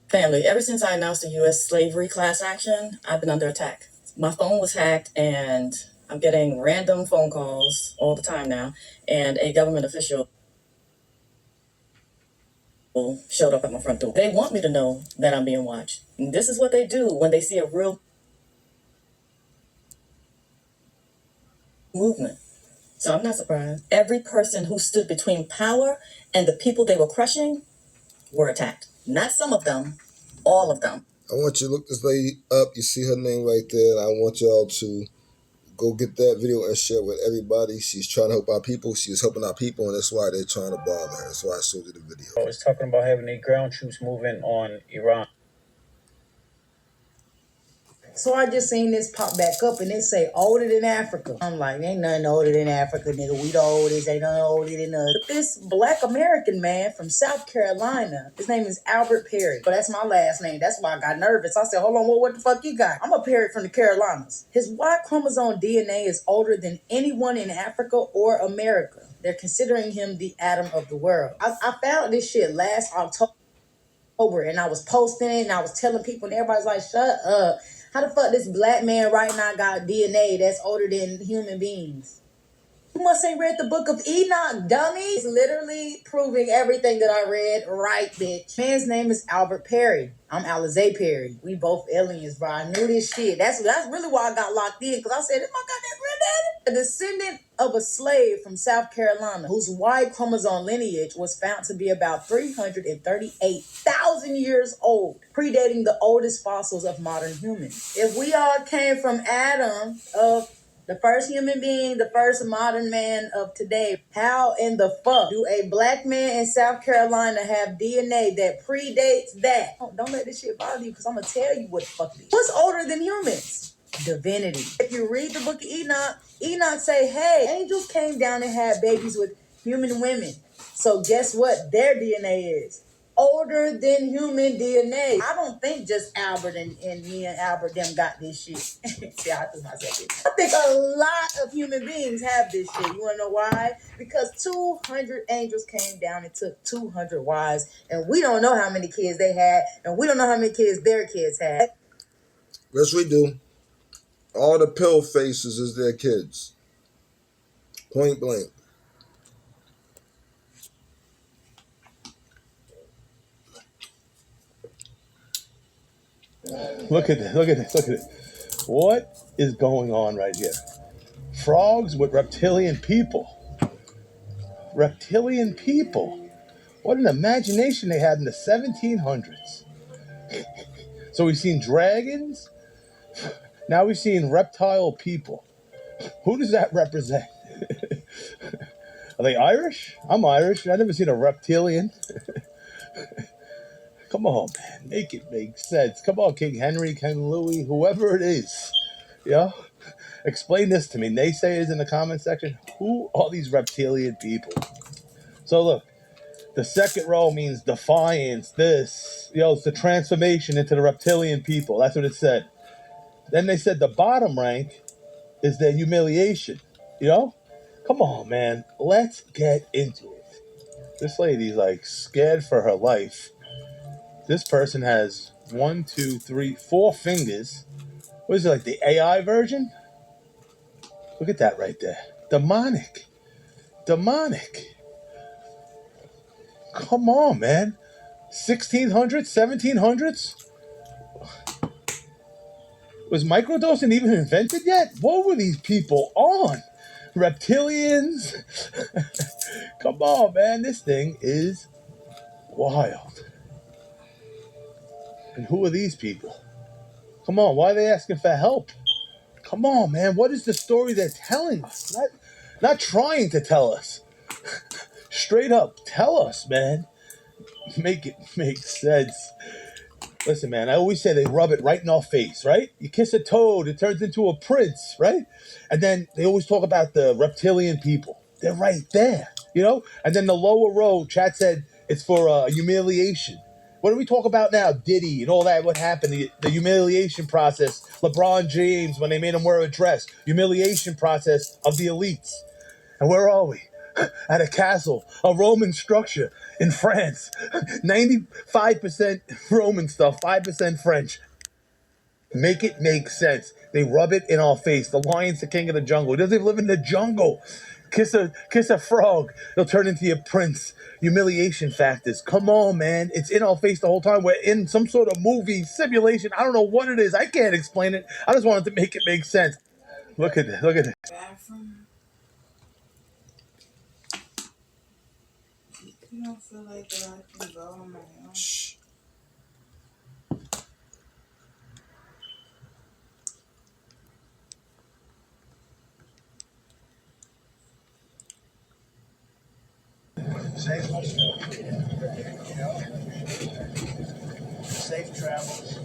[SPEAKER 11] Family, ever since I announced the U.S. slavery class action, I've been under attack. My phone was hacked, and I'm getting random phone calls all the time now, and a government official showed up at my front door. They want me to know that I'm being watched. And this is what they do when they see a real movement. So I'm not surprised. Every person who stood between power and the people they were crushing were attacked. Not some of them, all of them.
[SPEAKER 1] I want you to look this lady up. You see her name right there. And I want y'all to go get that video and share with everybody. She's trying to help our people. She's helping our people, and that's why they're trying to bother her. That's why I showed you the video.
[SPEAKER 12] I was talking about having a ground troops moving on Iran.
[SPEAKER 10] So I just seen this pop back up and it say older than Africa. I'm like, ain't nothing older than Africa, nigga. We the oldest, ain't nothing older than us. But this black American man from South Carolina, his name is Albert Perry. But that's my last name. That's why I got nervous. I said, hold on, what the fuck you got? I'm a Perry from the Carolinas. His Y chromosome DNA is older than anyone in Africa or America. They're considering him the Adam of the world. I found this shit last October and I was posting it and I was telling people and everybody's like, shut up. How the fuck this black man right now got DNA that's older than human beings? You must ain't read the book of Enoch, dummy. It's literally proving everything that I read right, bitch. Man's name is Albert Perry. I'm Alizé Perry. We both aliens, bro. I knew this shit. That's really why I got locked in, because I said, this my goddamn granddaddy. A descendant of a slave from South Carolina whose Y chromosome lineage was found to be about 338,000 years old, predating the oldest fossils of modern humans. If we all came from Adam, of the first human being, the first modern man of today, how in the fuck do a black man in South Carolina have DNA that predates that? Oh, don't let this shit bother you, because I'm going to tell you what the fuck it is. What's older than humans? Divinity. If you read the book of Enoch, Enoch say, hey, angels came down and had babies with human women. So guess what their DNA is? Older than human DNA. I don't think just Albert and me and Albert them got this shit. See, I threw myself in. I think a lot of human beings have this shit. You wanna know why? Because 200 angels came down and took 200 wives, and we don't know how many kids they had, and we don't know how many kids their kids had.
[SPEAKER 1] Yes, we do. All the pill faces is their kids. Point blank.
[SPEAKER 24] Look at this, look at this, look at this. What is going on right here? Frogs with reptilian people. Reptilian people. What an imagination they had in the 1700s. So we've seen dragons. Now we've seen reptile people. Who does that represent? Are they Irish? I'm Irish. I've never seen a reptilian. Come on, man. Make it make sense. Come on, King Henry, King Louis, whoever it is. Yeah? Explain this to me. Naysayers in the comment section. Who are these reptilian people? So look, the second row means defiance, this. It's the transformation into the reptilian people. That's what it said. Then they said the bottom rank is their humiliation. Come on, man. Let's get into it. This lady's like scared for her life. This person has 1, 2, 3, 4 fingers. What is it, like the AI version? Look at that right there. Demonic. Come on, man. 1600s, 1700s? Was microdosing even invented yet? What were these people on? reptilians. Come on, man. This thing is wild. And who are these people? Come on, why are they asking for help? Come on, man. What is the story they're telling us? Not trying to tell us. Straight up, tell us, man. Make it make sense. Listen, man, I always say they rub it right in our face, right? You kiss a toad, it turns into a prince, right? And then they always talk about the reptilian people. They're right there, you know? And then the lower row, chat said it's for humiliation. What do we talk about now? Diddy and all that, what happened, the humiliation process. LeBron James, when they made him wear a dress. Humiliation process of the elites. And where are we? At a castle, a Roman structure in France. 95% Roman stuff, 5% French. Make it make sense. They rub it in our face. The lion's the king of the jungle. He doesn't even live in the jungle. Kiss a frog. He'll turn into a prince. Humiliation factors. Come on, man. It's in our face the whole time. We're in some sort of movie simulation. I don't know what it is. I can't explain it. I just wanted to make it make sense. Look at it. Look at it.
[SPEAKER 6] Bathroom. You don't feel like that I can go on my own? Shh.
[SPEAKER 14] Safe travels. Safe travels.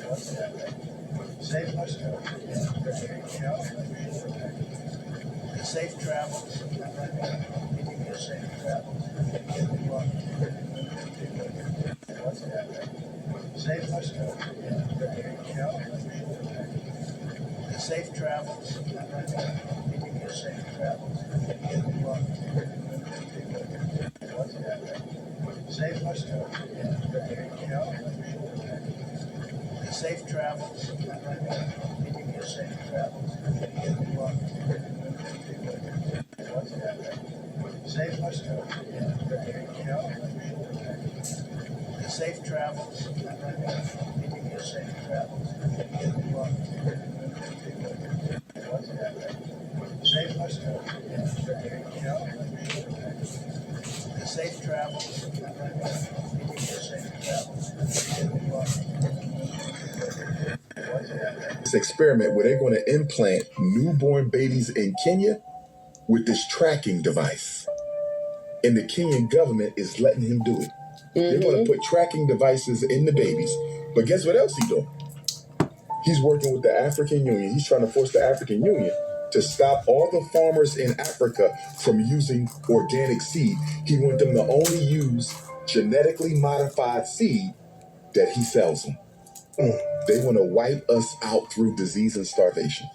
[SPEAKER 14] What's that? Safe Safe travels. Safe travels. What's that? Safe Safe travels. Safe travels. What's that? Safe Safe travels. Safe travels. What's that? Safe Safe travels. Safe travels. What's that? Safe Safe travels.
[SPEAKER 8] This experiment where they're going to implant newborn babies in Kenya with this tracking device. And the Kenyan government is letting him do it. They're going to put tracking devices in the babies. But guess what else he's doing? He's working with the African Union. He's trying to force the African Union to stop all the farmers in Africa from using organic seed. He wants them to only use genetically modified seed that he sells them. They want to wipe us out through disease and starvation.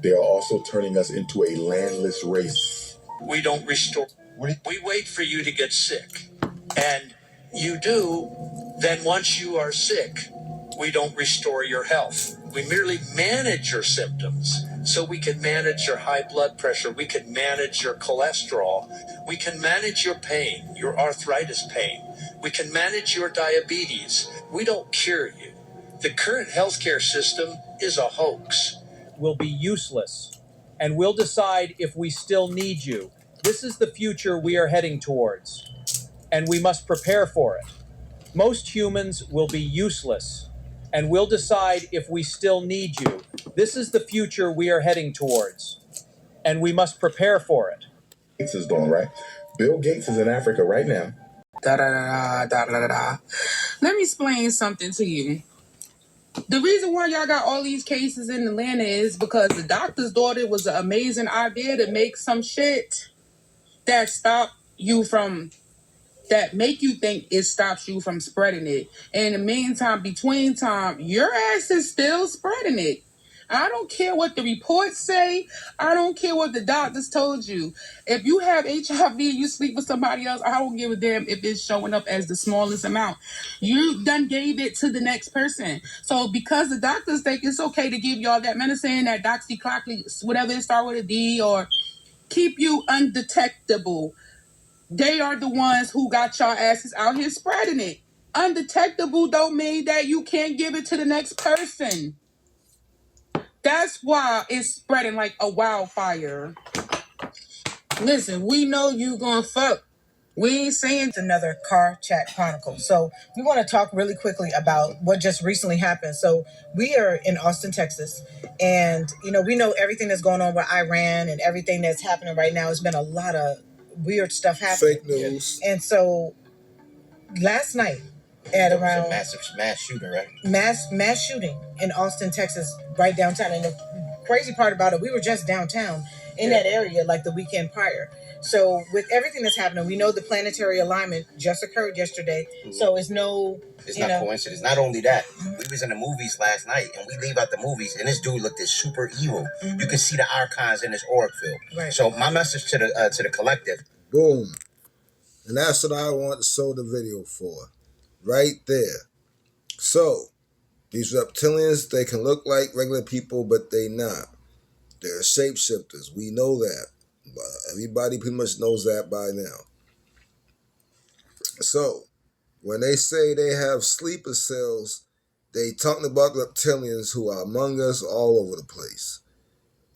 [SPEAKER 8] They are also turning us into a landless race.
[SPEAKER 13] We don't restore. We wait for you to get sick. And you do, then once you are sick, we don't restore your health. We merely manage your symptoms. So we can manage your high blood pressure. We can manage your cholesterol. We can manage your pain, your arthritis pain. We can manage your diabetes. We don't cure you. The current healthcare system is a hoax.
[SPEAKER 15] Will be useless, and we'll decide if we still need you. This is the future we are heading towards, and we must prepare for it. Most humans will be useless, and we'll decide if we still need you. This is the future we are heading towards, and we must prepare for it.
[SPEAKER 8] Gates is doing, right? Bill Gates is in Africa right now.
[SPEAKER 18] Let me explain something to you. The reason why y'all got all these cases in Atlanta is because the doctor's daughter was an amazing idea to make some shit that stop you from, that make you think it stops you from spreading it. And in the meantime, between time, your ass is still spreading it. I don't care what the reports say. I don't care what the doctors told you. If you have HIV, you sleep with somebody else, I don't give a damn if it's showing up as the smallest amount. You done gave it to the next person. So because the doctors think it's okay to give y'all that medicine, that doxycycline, whatever it start with a D, or keep you undetectable, they are the ones who got y'all asses out here spreading it. Undetectable don't mean that you can't give it to the next person. That's why it's spreading like a wildfire. Listen, we know you gonna fuck. We ain't saying
[SPEAKER 10] Another Car Chat Chronicle. So we want to talk really quickly about what just recently happened. So we are in Austin, Texas, and we know everything that's going on with Iran and everything that's happening right now. Has been a lot of weird stuff happening.
[SPEAKER 1] Fake news.
[SPEAKER 10] And so last night at
[SPEAKER 22] There was
[SPEAKER 10] around
[SPEAKER 22] a massive mass shooting, right?
[SPEAKER 10] mass shooting in Austin, Texas, right downtown. And the crazy part about it, we were just downtown in that area like the weekend prior. So with everything that's happening, we know the planetary alignment just occurred yesterday. So it's no,
[SPEAKER 22] It's not coincidence. Not only that, we was in the movies last night, and we leave out the movies, and this dude looked as super evil. You can see the archons in his auric field.
[SPEAKER 10] Right.
[SPEAKER 22] So my message to the collective.
[SPEAKER 1] Boom. And that's what I want to show the video for. Right there. So, these reptilians, they can look like regular people, but they not. They're shapeshifters. We know that. Everybody pretty much knows that by now. So, when they say they have sleeper cells, they talking about reptilians who are among us all over the place.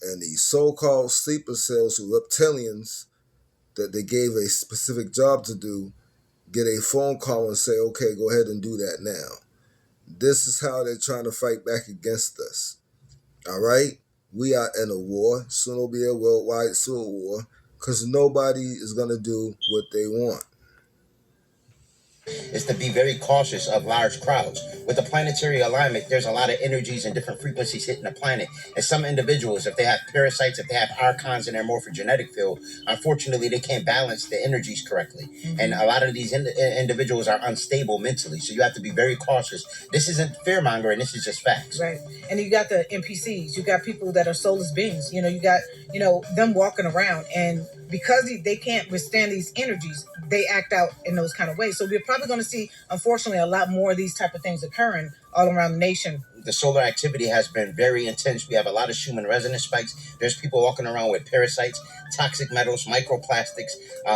[SPEAKER 1] And these so-called sleeper cells who reptilians that they gave a specific job to do, get a phone call and say, okay, go ahead and do that now. This is how they're trying to fight back against us. All right? We are in a war. Soon will be a worldwide civil war because nobody is going to do what they want.
[SPEAKER 22] Is to be very cautious of large crowds. With the planetary alignment, there's a lot of energies and different frequencies hitting the planet. And some individuals, if they have parasites, if they have archons in their morphogenetic field, unfortunately, they can't balance the energies correctly. And a lot of these individuals are unstable mentally. So you have to be very cautious. This isn't fear-mongering. This is just facts.
[SPEAKER 10] Right. And you got the NPCs. You got people that are soulless beings. You got, them walking around. And because they can't withstand these energies, they act out in those kind of ways. So we're probably going to see, unfortunately, a lot more of these type of things occurring all around the nation.
[SPEAKER 22] The solar activity has been very intense. We have a lot of Schumann resonance spikes. There's people walking around with parasites, toxic metals, microplastics.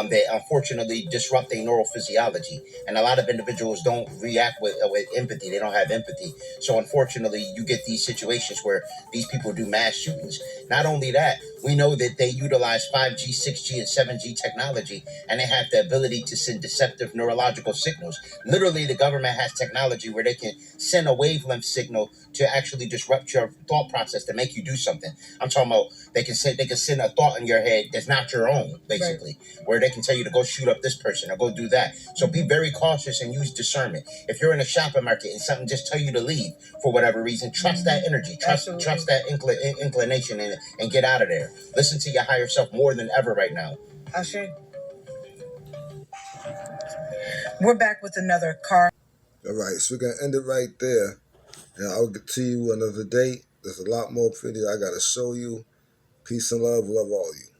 [SPEAKER 22] They unfortunately disrupt their neurophysiology. And a lot of individuals don't react with empathy. They don't have empathy. So unfortunately, you get these situations where these people do mass shootings. Not only that, we know that they utilize 5G, 6G, and 7G technology, and they have the ability to send deceptive neurological signals. Literally, the government has technology where they can send a wavelength signal to actually disrupt your thought process to make you do something. I'm talking about they can send a thought in your head that's not your own, basically, where they can tell you to go shoot up this person or go do that. So be very cautious and use discernment. If you're in a shopping market and something just tell you to leave for whatever reason, trust that energy, trust that inclination and get out of there. Listen to your higher self more than ever right now.
[SPEAKER 10] Ashe. We're back with another car.
[SPEAKER 1] All right, so we're going to end it right there. And I'll get to you another day. There's a lot more video I got to show you. Peace and love. Love all you.